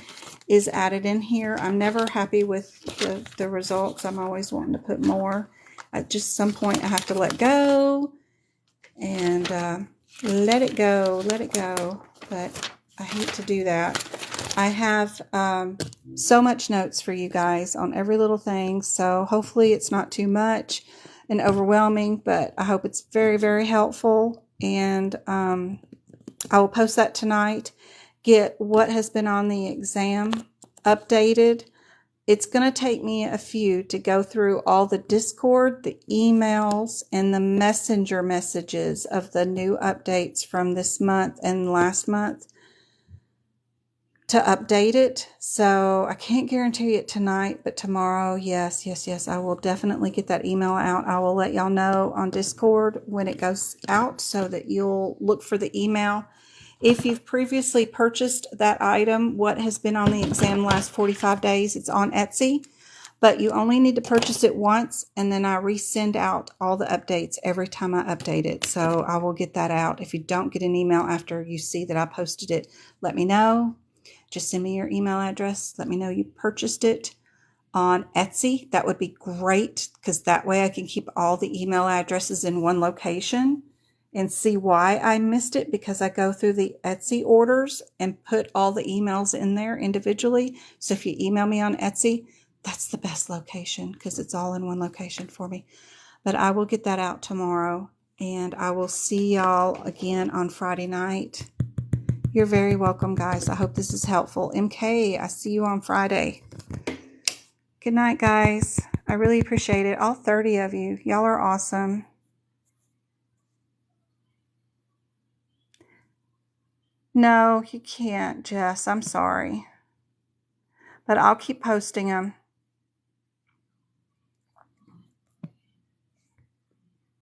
is added in here. I'm never happy with the results. I'm always wanting to put more. At just some point, I have to let go and let it go, but I hate to do that. I have so much notes for you guys on every little thing, so hopefully it's not too much and overwhelming, but I hope it's very, very helpful, and I will post that tonight. Get what has been on the exam updated. It's going to take me a few to go through all the Discord, the emails, and the messenger messages of the new updates from this month and last month to update it. So I can't guarantee it tonight, but tomorrow, yes, I will definitely get that email out. I will let y'all know on Discord when it goes out so that you'll look for the email. If you've previously purchased that item, what has been on the exam last 45 days, it's on Etsy, but you only need to purchase it once, and then I resend out all the updates every time I update it. So I will get that out. If you don't get an email after you see that I posted it, let me know. Just send me your email address. Let me know you purchased it on Etsy. That would be great, because that way I can keep all the email addresses in one location and see why I missed it, because I go through the Etsy orders and put all the emails in there individually. So if you email me on Etsy, that's the best location, because it's all in one location for me. But I will get that out tomorrow, and I will see y'all again on Friday night. You're very welcome, guys. I hope this is helpful. MK, I see you on Friday. Good night, guys. I really appreciate it. All 30 of you. Y'all are awesome. No, you can't, Jess. I'm sorry. But I'll keep posting them.